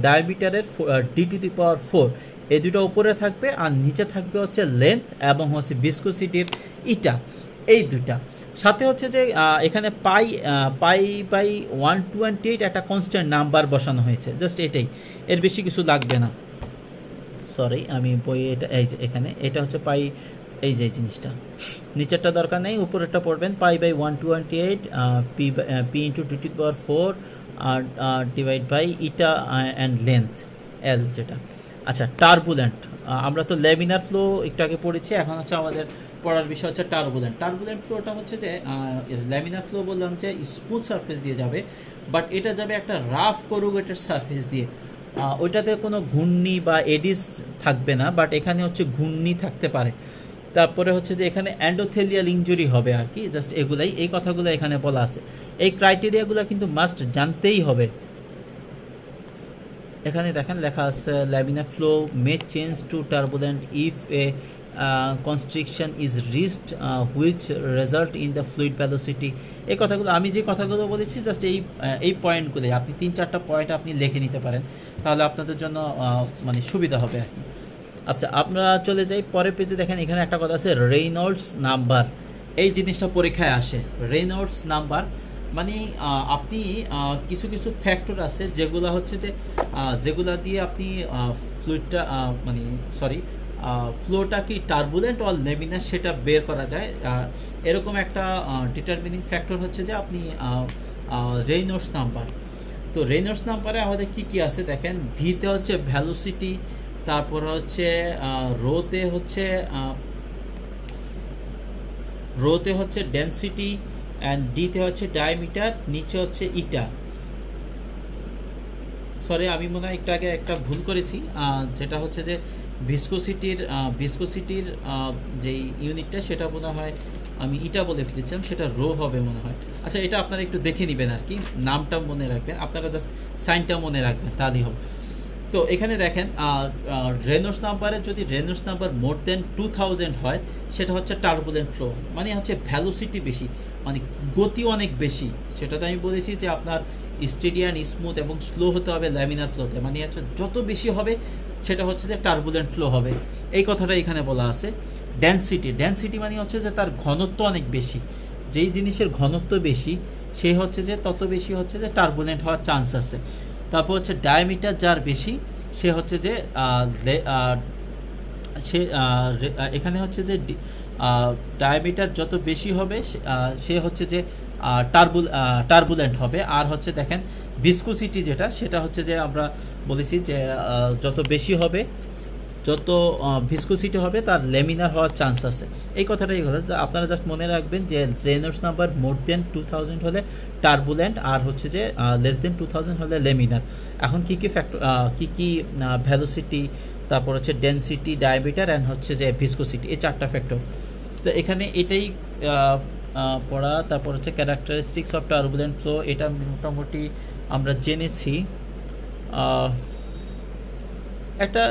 ডায়ামিটারের D⁴, এই দুটো উপরে থাকবে, আর নিচে থাকবে হচ্ছে লেন্থ এবং হচ্ছে ভিসকোসিটির ইটা, এই দুইটা। সাথে হচ্ছে যে এখানে পাই বাই 128 একটা কনস্ট্যান্ট নাম্বার বসানো হয়েছে, জাস্ট এটাই, এর বেশি কিছু লাগবে না। সরি, আমি বইয়ে এটা এই যে এখানে এটা হচ্ছে পাই, এই যে জিনিসটা নিচেরটা দরকার নেই, উপরেরটা পড়বেন pi by 128 P into D⁴ divide by eta and length L যেটা। আচ্ছা, টার্বুলেন্ট, আমরা তো ল্যামিনার ফ্লো একটু আগে পড়েছি, এখন হচ্ছে আমাদের পড়ার বিষয় হচ্ছে টার্বুলেন্ট। টার্বুলেন্ট ফ্লোটা হচ্ছে যে ল্যামিনার ফ্লো বললাম যে স্মুথ সারফেস দিয়ে যাবে, বাট এটা যাবে একটা রাফ করুগেটেড সারফেস দিয়ে। ওইটাতে কোনো ঘূর্ণি বা এডিস থাকবে না, বাট এখানে হচ্ছে ঘূর্ণি থাকতে পারে। তারপরে হচ্ছে যে এখানে অ্যান্ডোথেলিয়াল ইনজুরি হবে আর কি, জাস্ট এগুলাই, এই কথাগুলো এখানে বলা আছে। এই ক্রাইটেরিয়াগুলো কিন্তু মাস্ট জানতেই হবে। এখানে দেখেন লেখা আছে laminar flow May change to turbulent if A constriction is reached which result in the fluid velocity. এই কথাগুলো আমি যে কথাগুলো বলেছি জাস্ট এই পয়েন্টগুলো আপনি 3-4টা পয়েন্ট আপনি লিখে নিতে পারেন, তাহলে আপনাদের জন্য মানে সুবিধা হবে আর কি। আচ্ছা, আমরা চলে যাই পরের পেজে। দেখেন এখানে একটা কথা আছে রেইনল্ডস নাম্বার, এই জিনিসটা পরীক্ষায় আসে। রেইনল্ডস নাম্বার মানে আপনি কিছু কিছু ফ্যাক্টর আছে যেগুলো হচ্ছে যে যেগুলা দিয়ে আপনি ফ্লুইডটা মানে সরি ফ্লোটা কি টার্বুলেন্ট অর ল্যামিনার সেটা বের করা যায়। এরকম একটা ডিটারমিনিং ফ্যাক্টর হচ্ছে যে আপনি রেইনল্ডস নাম্বার। তো রেইনল্ডস নাম্বারে আমাদের কি কি আছে দেখেন, ভিতে হচ্ছে ভ্যালোসিটি, তারপর হচ্ছে রোতে হচ্ছে ডেন্সিটি, অ্যান্ড ডিতে হচ্ছে ডায়ামিটার, নিচে হচ্ছে ইটা। সরি, আমি মনে হয় একটু আগে একটা ভুল করেছি, যেটা হচ্ছে যে ভিসকোসিটির যে ইউনিটটা সেটা মনে হয় আমি ইটা বলে ফেলেছিলাম, সেটা রো হবে মনে হয়। আচ্ছা, এটা আপনারা একটু দেখে নেবেন আর কি, নামটা মনে রাখবেন, আপনারা জাস্ট সাইনটা মনে রাখবেন তাহলেই হবে। তো এখানে দেখেন রেনল্ডস নাম্বারে যদি রেনল্ডস নাম্বার মোর দেন 2000 হয় সেটা হচ্ছে টার্বুলেন্ট ফ্লো, মানে হচ্ছে ভ্যালোসিটি বেশি, মানে গতি অনেক বেশি। সেটা তো আমি বলেছি যে আপনার স্টেডি অ্যান্ড স্মুথ এবং স্লো হতে হবে ল্যামিনার ফ্লোতে, মানে হচ্ছে যত বেশি হবে সেটা হচ্ছে যে টার্বুলেন্ট ফ্লো হবে, এই কথাটা এখানে বলা আছে। ডেন্সিটি মানে হচ্ছে যে তার ঘনত্ব অনেক বেশি, যেই জিনিসের ঘনত্ব বেশি সেই হচ্ছে যে তত বেশি হচ্ছে যে টার্বুলেন্ট হওয়ার চান্স আছে। তারপর হচ্ছে ডায়ামিটার যার বেশি সে হচ্ছে যে এখানে হচ্ছে যে ডায়ামিটার যত বেশি হবে সে হচ্ছে যে টার্বুলেন্ট হবে। আর হচ্ছে দেখেন ভিসকোসিটি যেটা, সেটা হচ্ছে যে আমরা বলেছি যে যত বেশি হবে, যত ভিসকোসিটি হবে তার ল্যামিনার হওয়ার চান্স আছে। এই কথাটাই কথা, আপনারা জাস্ট মনে রাখবেন যে রেনল্ডস নাম্বার মোর দেন 2000 হলে টার্বুলেন্ট, আর হচ্ছে যে লেস দেন 2000 হলে ল্যামিনার। এখন কি কি ফ্যাক্টর, কি কি ভ্যালোসিটি, তারপর হচ্ছে ডেন্সিটি, ডায়ামিটার অ্যান্ড হচ্ছে যে ভিসকোসিটি, এই চারটা ফ্যাক্টর। তো এখানে এটাই পড়া। তারপর হচ্ছে ক্যারেক্টারিস্টিক্স অফ টার্বুলেন্ট ফ্লো, এটা মোটামুটি আমরা জেনেছি। একটা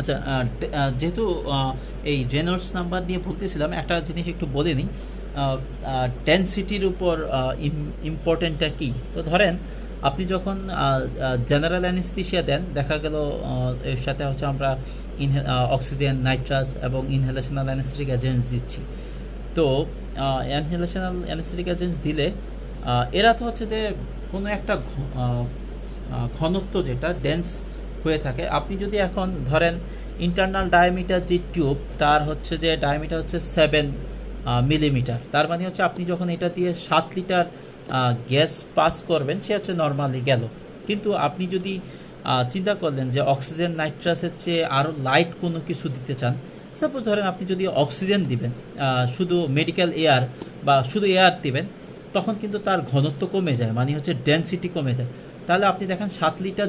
আচ্ছা, যেহেতু এই রেনল্ডস নাম্বার নিয়ে বলতেছিলাম, একটা জিনিস একটু বলে নিই, ডেনসিটির উপর ইম্পর্টেন্টটা কী। তো ধরেন আপনি যখন জেনারেল অ্যানেস্থেশিয়া দেন, দেখা গেল এর সাথে হচ্ছে আমরা অক্সিজেন, নাইট্রাস এবং ইনহেলেশনাল অ্যানেস্থেটিক এজেন্টস দিচ্ছি। তো ইনহেলেশনাল অ্যানেস্থেটিক এজেন্টস দিলে এরা তো হচ্ছে যে কোনো একটা ঘনত্ব যেটা ডেন্স হয়ে থাকে। আপনি যদি এখন ধরেন ইন্টারনাল ডায়ামিটার যে টিউব, তার হচ্ছে যে ডায়ামিটার হচ্ছে মিলিমিটার। তার মানে হচ্ছে আপনি যখন এটা দিয়ে 7 লিটার গ্যাস পাস করবেন সে হচ্ছে নর্মালি গেল। কিন্তু আপনি যদি চিন্তা করলেন যে অক্সিজেন নাইট্রাসের চেয়ে আরও লাইট কোনো কিছু দিতে চান, সাপোজ ধরেন আপনি যদি অক্সিজেন দিবেন, শুধু মেডিকেল এয়ার বা শুধু এয়ার দিবেন, তখন কিন্তু তার ঘনত্ব কমে যায়, মানে হচ্ছে ডেনসিটি কমে যায়। তাহলে আপনি দেখেন 7 লিটার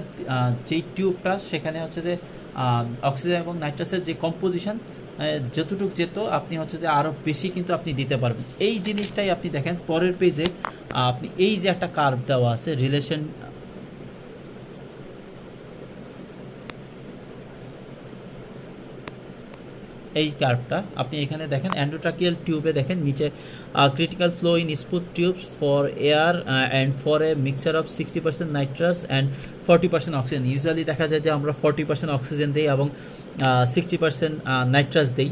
যেই টিউবটা, সেখানে হচ্ছে যে অক্সিজেন এবং নাইট্রাসের যে কম্পোজিশন যতটুকু যেত, আপনি হচ্ছে যে আরও বেশি কিন্তু আপনি দিতে পারবেন। এই জিনিসটাই আপনি দেখেন পরের পেজে, আপনি এই যে একটা কার্ভ দেওয়া আছে রিলেশন, এই কার্ভটা আপনি এখানে দেখেন এন্ডোট্রাকিয়াল টিউবে দেখেন নিচে critical flow in smooth tubes for air and for a mixture of 60% nitrous and 40% oxygen. Usually দেখা যায় যে আমরা 40% অক্সিজেন দিই এবং 60% নাইট্রাস দিই।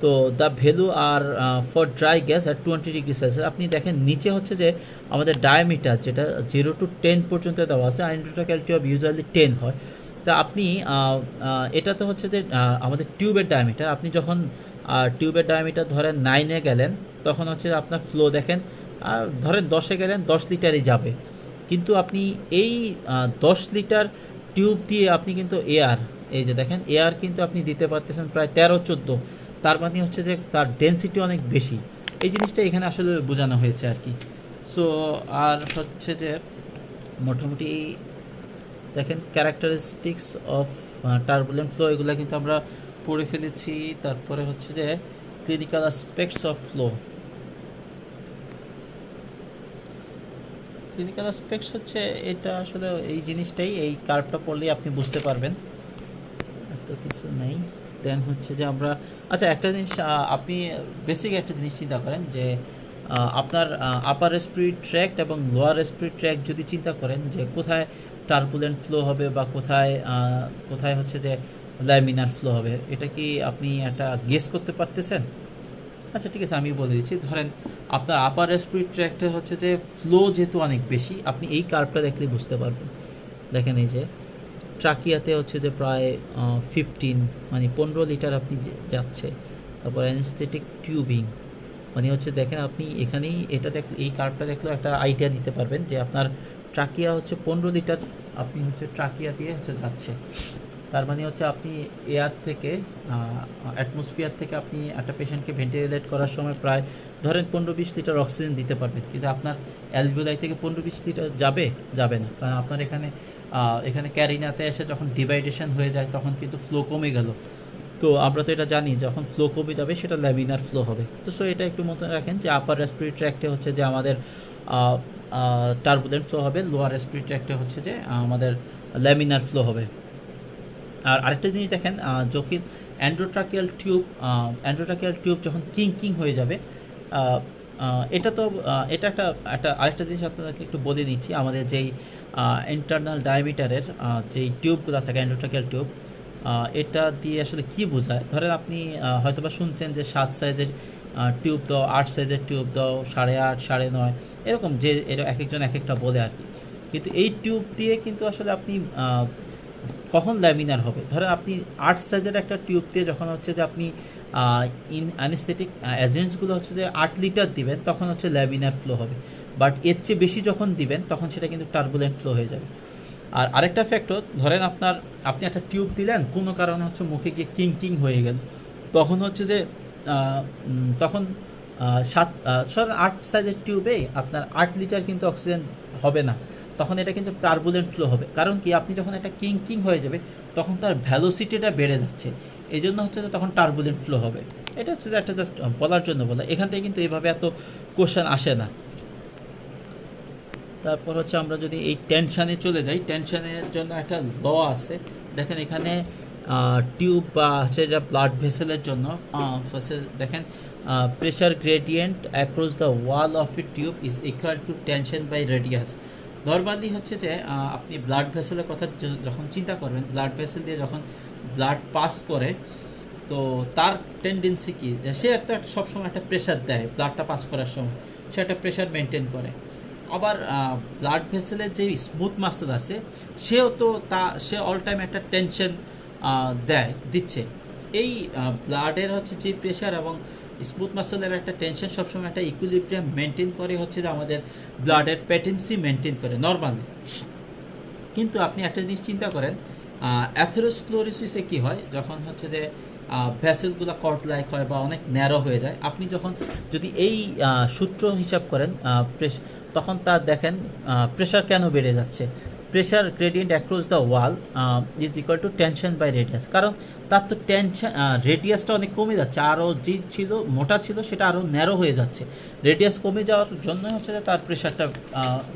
তো the value are for dry gas at 20 degree Celsius. আপনি দেখেন নিচে হচ্ছে যে আমাদের ডায়ামিটার যেটা 0 to 10 পর্যন্ত দেওয়া আছে, এন্ডোট্রাকিয়াল টিউব ইউজুয়ালি 10 হয়। তা আপনি এটা তো হচ্ছে যে আমাদের টিউবের ডায়ামিটার, আপনি যখন টিউবের ডায়ামিটার ধরেন 9-এ গেলেন, তখন হচ্ছে আপনার ফ্লো দেখেন ধরেন 10-এ গেলেন 10 লিটারই যাবে। কিন্তু আপনি এই 10 লিটার টিউব দিয়ে আপনি কিন্তু এয়ার, এই যে দেখেন এয়ার কিন্তু আপনি দিতে পারতেছেন প্রায় 13-14। তার মানে হচ্ছে যে তার ডেনসিটি অনেক বেশি। এই জিনিসটা এখানে আসলে বোঝানো হয়েছে আর কি। সো আর হচ্ছে যে মোটামুটি দেখেন ক্যারেক্টারিস্টিক্স অফ টার্বুলেন্ট ফ্লো, এগুলো কিন্তু আমরা পড়ে ফেলেছি। তারপরে হচ্ছে যে clinical aspects of flow. Clinical aspects হচ্ছে এটা আসলে এই জিনিসটাই, এই কার্ভটা পড়লেই আপনি বুঝতে পারবেন, এত কিছু নেই। দেন হচ্ছে যে আমরা আচ্ছা একটা জিনিস, আপনি বেসিক একটা জিনিস চিন্তা করেন যে আপনার আপার রেসপিরেটরি ট্র্যাক্ট এবং লোয়ার রেসপিরেটরি ট্র্যাক্ট যদি চিন্তা করেন যে কোথায় টার্বুলেন্ট ফ্লো হবে বা কোথায় কোথায় হচ্ছে যে ল্যামিনার ফ্লো হবে, এটা কি আপনি একটা গেস করতে পারতেছেন? আচ্ছা ঠিক আছে, আমি বলে দিচ্ছি। ধরেন আপনার আপার রেসপিরেটরি ট্র্যাক্টে হচ্ছে যে ফ্লো যেহেতু অনেক বেশি, আপনি এই কার্ভটা দেখলে বুঝতে পারবেন। দেখেন এই যে ট্রাকিয়াতে হচ্ছে যে প্রায় 15 মানে 15 লিটার আপনি যাচ্ছে। তারপর অ্যানেস্থেটিক টিউবিং, মানে হচ্ছে দেখেন আপনি এখানেই এটা এই কার্ভটা দেখলেও একটা আইডিয়া দিতে পারবেন যে আপনার ট্রাকিয়া হচ্ছে 15 লিটার আপনি হচ্ছে ট্রাকিয়া দিয়ে হচ্ছে যাচ্ছে। তার মানে হচ্ছে আপনি এয়ার থেকে অ্যাটমসফিয়ার থেকে আপনি একটা পেশেন্টকে ভেন্টিলেট করার সময় প্রায় ধরেন 15-20 লিটার অক্সিজেন দিতে পারবেন। কিন্তু আপনার অ্যালভিওলাই থেকে 15-20 লিটার যাবে না, কারণ আপনার এখানে ক্যারিনাতে এসে যখন ডিভাইডেশন হয়ে যায় তখন কিন্তু ফ্লো কমে গেল। তো আমরা তো এটা জানি যখন ফ্লো কমে যাবে সেটা ল্যামিনার ফ্লো হবে। তো সো এটা একটু মনে রাখেন যে আপার রেসপিরেটরি ট্র্যাক্টে হচ্ছে যে আমাদের টার্বুলেন্ট ফ্লো হবে, লোয়ার রেসপিরেটরি ট্র্যাক্টে হচ্ছে যে আমাদের ল্যামিনার ফ্লো হবে। আর আরেকটা জিনিস দেখেন, যখন অ্যান্ড্রোট্রাকিয়াল টিউব যখন কিং হয়ে যাবে, এটা তো এটা একটা আরেকটা জিনিস আপনাদেরকে একটু বলে দিচ্ছি। আমাদের যেই ইন্টারনাল ডায়ামিটারের যেই টিউবগুলো থাকে অ্যান্ড্রোট্রাকিয়াল টিউব, এটা দিয়ে আসলে কি বোঝায়, ধরেন আপনি হয়তোবা শুনছেন যে 7 সাইজের টিউব দাও, 8 সাইজের টিউব দাও, 8.5, 9.5, এরকম যে এক একজন এক একটা বলে আর কি। কিন্তু এই টিউব দিয়ে কিন্তু আসলে আপনি কখন ল্যামিনার হবে, ধরেন আপনি 8 সাইজের একটা টিউব দিয়ে যখন হচ্ছে যে আপনি অ্যানেস্থেটিক এজেন্টসগুলো হচ্ছে যে 8 লিটার দিবেন, তখন হচ্ছে ল্যামিনার ফ্লো হবে। বাট এর চেয়ে বেশি যখন দিবেন তখন সেটা কিন্তু টার্বুলেন্ট ফ্লো হয়ে যাবে। আর আরেকটা ফ্যাক্টর, ধরেন আপনি একটা টিউব দিলেন, কোনো কারণে হচ্ছে মুখে গিয়ে কিং হয়ে গেল, তখন হচ্ছে যে তখন 8 সাইজের টিউবে আপনার 8 লিটার কিন্তু অক্সিজেন হবে না, তখন এটা কিন্তু টার্বুলেন্ট ফ্লো হবে। কারণ কি, আপনি যখন একটা কিং হয়ে যাবে তখন তার ভ্যালোসিটিটা বেড়ে যাচ্ছে, এই জন্য হচ্ছে যে তখন টার্বুলেন্ট ফ্লো হবে। এটা হচ্ছে যে একটা জাস্ট বলার জন্য বলা, এখান থেকে কিন্তু এইভাবে এত কোশ্চেন আসে না। তারপর হচ্ছে আমরা যদি এই টেনশানে চলে যাই, টেনশানের জন্য একটা ল আছে। দেখেন এখানে টিউব বা হচ্ছে যা ব্লাড ভেসেলের জন্য দেখেন pressure gradient across the wall of a tube is equal to tension by radius. Normally হচ্ছে যে আপনি ব্লাড ভেসেলের কথা যখন চিন্তা করবেন, ব্লাড ভেসেল দিয়ে যখন ব্লাড পাস করে, তো তার টেন্ডেন্সি কি, সে একটা সবসময় একটা প্রেশার দেয় ব্লাডটা পাস করার সময়, সে একটা প্রেশার মেনটেন করে। আবার ব্লাড ভেসেলের যে স্মুথ মাসেল আছে সে অল টাইম একটা টেনশন দিচ্ছে। এই ব্লাডের হচ্ছে যে প্রেশার এবং স্মুথ মাসেলের একটা টেনশন সবসময় একটা ইকুইলিব্রিয়াম মেনটেন করে, হচ্ছে যে আমাদের ব্লাডের প্যাটেন্সি মেনটেন করে নর্মালি। কিন্তু আপনি একটা জিনিস চিন্তা করেন, অ্যাথেরোস্ক্লেরোসিসে কি হয়, যখন হচ্ছে যে ভ্যাসেলগুলো কর্ড লাইক হয় বা অনেক ন্যারো হয়ে যায়, আপনি যখন যদি এই সূত্র হিসাব করেন তখন তার দেখেন প্রেশার কেন বেড়ে যাচ্ছে। Pressure gradient across the wall is equal to tension by radius, কারণ তার তো টেনশন রেডিয়াসটা অনেক কমে যাচ্ছে, আরও যে ছিল মোটা ছিল সেটা আরও ন্যারো হয়ে যাচ্ছে, রেডিয়াস কমে যাওয়ার জন্য হচ্ছে যে তার প্রেশারটা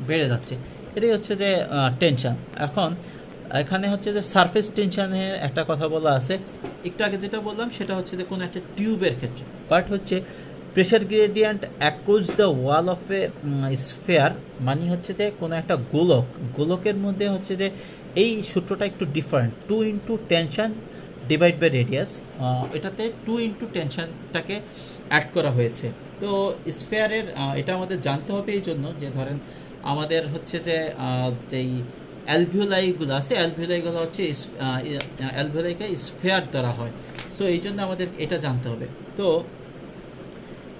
বেড়ে যাচ্ছে। এটাই হচ্ছে যে টেনশন। এখন এখানে হচ্ছে যে সারফেস টেনশনের একটা কথা বলা আছে, একটু আগে যেটা বললাম সেটা হচ্ছে যে কোনো একটা টিউবের ক্ষেত্রে, বাট হচ্ছে pressure gradient across the wall of A sphere মানে হচ্ছে যে কোনো একটা গোলকের মধ্যে হচ্ছে যে এই সূত্রটা একটু different, 2 into tension divide by radius, এটাতে 2 ইন্টু টেনশনটাকে অ্যাড করা হয়েছে। তো স্ফেয়ারের এটা আমাদের জানতে হবে এই জন্য যে ধরেন আমাদের হচ্ছে যে যেই অ্যালভিওলাইগুলো আছে, অ্যালভিওলাইগুলো হচ্ছে অ্যালভিওলাইকে স্ফেয়ার ধরা হয়, সো এই জন্য আমাদের এটা জানতে হবে। তো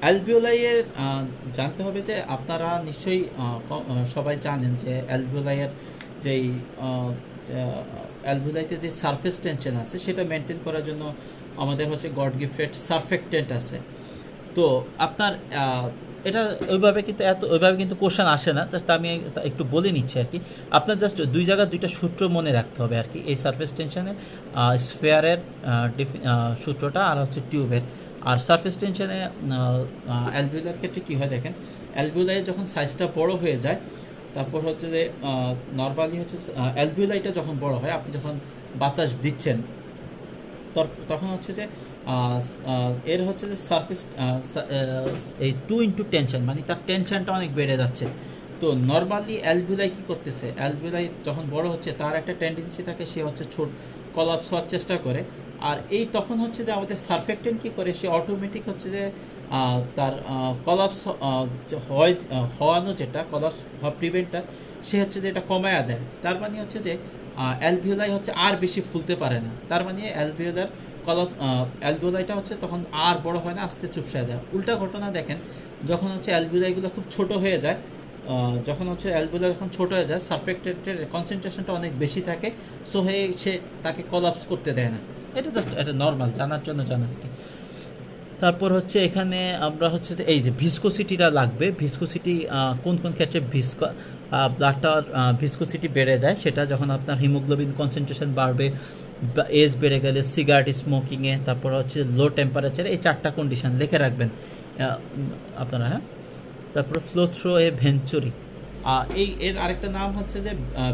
অ্যালভিওলাইয়ের জানতে হবে যে আপনারা নিশ্চয়ই সবাই জানেন যে অ্যালভিওলাইয়ের যেই অ্যালভিওলাইতে যে সারফেস টেনশন আছে সেটা মেনটেন করার জন্য আমাদের হচ্ছে গড গিফটেড সারফেক্টেন্ট আছে। তো আপনার এটা ওইভাবে কিন্তু কোশ্চেন আসে না, জাস্ট আমি একটু বলে নিচ্ছি আর কি। আপনার জাস্ট দুই জায়গায় দুইটা সূত্র মনে রাখতে হবে আর কি, এই সারফেস টেনশনের স্ফেয়ারের সূত্রটা আর হচ্ছে টিউবের। আর সারফেস টেনশনে অ্যালভিওলার ক্ষেত্রে কী হয় দেখেন, অ্যালভিওলাইয়ের যখন সাইজটা বড় হয়ে যায়, তারপর হচ্ছে যে নর্মালি হচ্ছে অ্যালভিওলাইটা যখন বড় হয়, আপনি যখন বাতাস দিচ্ছেন তখন হচ্ছে যে এর হচ্ছে যে সারফেস এই 2 ইন্টু টেনশন মানে তার টেনশনটা অনেক বেড়ে যাচ্ছে। তো নর্মালি অ্যালভিওলাই কী করতেছে, অ্যালভিওলাই যখন বড় হচ্ছে তার একটা টেন্ডেন্সি থাকে, সে হচ্ছে কলাপস হওয়ার চেষ্টা করে। আর এই তখন হচ্ছে যে আমাদের সারফেক্টেন্ট কী করে, সে অটোমেটিক হচ্ছে যে তার কলাপস হওয়ানো যেটা কলাপস প্রিভেন্টটা, সে হচ্ছে যে এটা কমায়া দেয়। তার মানে হচ্ছে যে অ্যালভিওলাই হচ্ছে আর বেশি ফুলতে পারে না, তার মানে অ্যালভিওলাইটা হচ্ছে তখন আর বড় হয় না, আস্তে চুপসে যায়। উল্টা ঘটনা দেখেন, যখন হচ্ছে অ্যালভিওলাইগুলো খুব ছোট হয়ে যায়, যখন হচ্ছে অ্যালভিওলাই যখন ছোট হয়ে যায়, সারফেক্টেন্টের কনসেন্ট্রেশনটা অনেক বেশি থাকে, সো সে তাকে কলাপস করতে দেয় না। এটা জাস্ট এটা নর্মাল জানার জন্য জানা আর কি। তারপর হচ্ছে এখানে আমরা হচ্ছে যে এই যে ভিসকোসিটিটা লাগবে, ভিসকোসিটি কোন কোন ক্ষেত্রে ব্লাডটার ভিসকোসিটি বেড়ে যায়, সেটা যখন আপনার হিমোগ্লোবিন কনসেন্ট্রেশন বাড়বে, এজ বেড়ে গেলে, সিগারেট স্মোকিংয়ে, তারপর হচ্ছে লো টেম্পারেচারে, এই 4টা কন্ডিশন লিখে রাখবেন আপনারা, হ্যাঁ। তারপরে ফ্লো থ্রো এ ভেঞ্চুরি, এর আরেকটা নাম হচ্ছে যে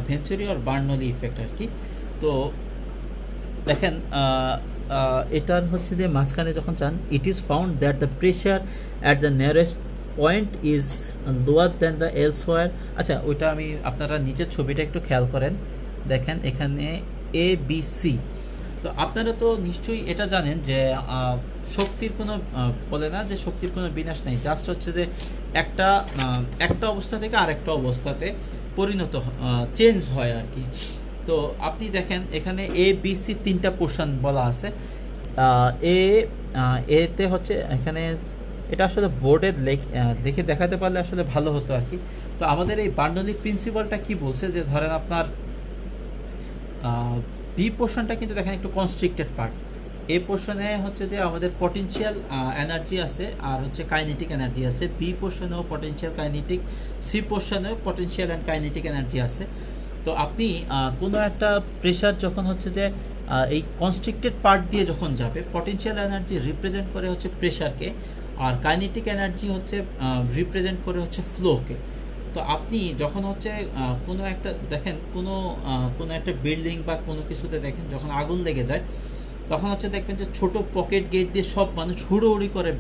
ভেঞ্চুরি আর বার্নলি ইফেক্ট আর কি। তো দেখেন এটার হচ্ছে যে মাঝখানে যখন চান, it is found that the pressure at the nearest point is lower than the elsewhere. আচ্ছা, ওইটা আমি আপনারা নিচের ছবিটা একটু খেয়াল করেন, দেখেন এখানে ABC। তো আপনারা তো নিশ্চয়ই এটা জানেন যে শক্তির কোনো বলে না যে শক্তির কোনো বিনাশ নেই, জাস্ট হচ্ছে যে একটা অবস্থা থেকে আরেকটা অবস্থাতে পরিণত চেঞ্জ হয় আর কি। তো আপনি দেখেন এখানে ABC 3টা পোর্শন বলা আছে। এতে হচ্ছে এখানে এটা আসলে বোর্ডে লিখে দেখাতে পারলে আসলে ভালো হতো আর কি। তো আমাদের এই বার্নলি প্রিন্সিপালটা কি বলছে যে ধরেন আপনার বি পোর্শনটা কিন্তু দেখেন একটু কনস্ট্রিক্টেড পার্ট, এ পোর্শনে হচ্ছে যে আমাদের পটেনশিয়াল এনার্জি আছে আর হচ্ছে কাইনেটিক এনার্জি আছে, বি পোর্শনেও পটেনশিয়াল কাইনেটিক, সি পোর্শনেও পটেনশিয়াল অ্যান্ড কাইনেটিক এনার্জি আছে। তো আপনি কোনো একটা প্রেশার যখন হচ্ছে যে এই কনস্ট্রিক্টেড পার্ট দিয়ে যখন যাবে, পটেনশিয়াল এনার্জি রিপ্রেজেন্ট করে হচ্ছে প্রেশারকে, আর কাইনেটিক এনার্জি হচ্ছে রিপ্রেজেন্ট করে হচ্ছে ফ্লোকে। তো আপনি যখন হচ্ছে কোনো একটা দেখেন কোনো একটা বিল্ডিং বা কোনো কিছুতে দেখেন যখন আগুন লেগে যায়, তখন হচ্ছে দেখবেন যে ছোট পকেট গেট দিয়ে সব মানুষ হুড়োহুড়ি করে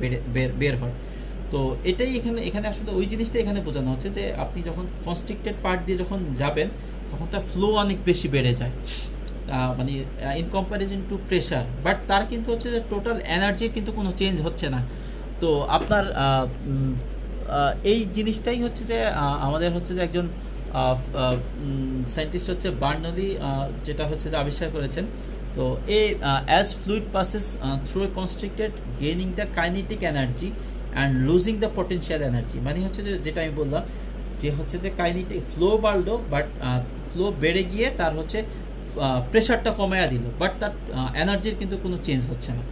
বের হয়। তো এটাই এখানে আসলে ওই জিনিসটা এখানে বোঝানো হচ্ছে যে আপনি যখন কনস্ট্রিক্টেড পার্ট দিয়ে যখন যাবেন, তখন তার ফ্লো অনেক বেশি বেড়ে যায়, মানে in comparison two pressure, but তার কিন্তু হচ্ছে যে টোটাল এনার্জির কিন্তু কোনো চেঞ্জ হচ্ছে না। তো আপনার এই জিনিসটাই হচ্ছে যে আমাদের হচ্ছে যে একজন সায়েন্টিস্ট হচ্ছে বার্নলি যেটা হচ্ছে যে আবিষ্কার করেছেন, তো a as fluid passes through a constricted gaining the kinetic energy and losing the potential energy, মানে হচ্ছে যে যেটা আমি বললাম যে হচ্ছে যে কাইনেটিক ফ্লো বাড়লো, বাট ফ্লো বেড়ে গিয়ে তার হচ্ছে প্রেশারটা কমায়া দিল, বাট তার এনার্জির কিন্তু কোনো চেঞ্জ হচ্ছে না।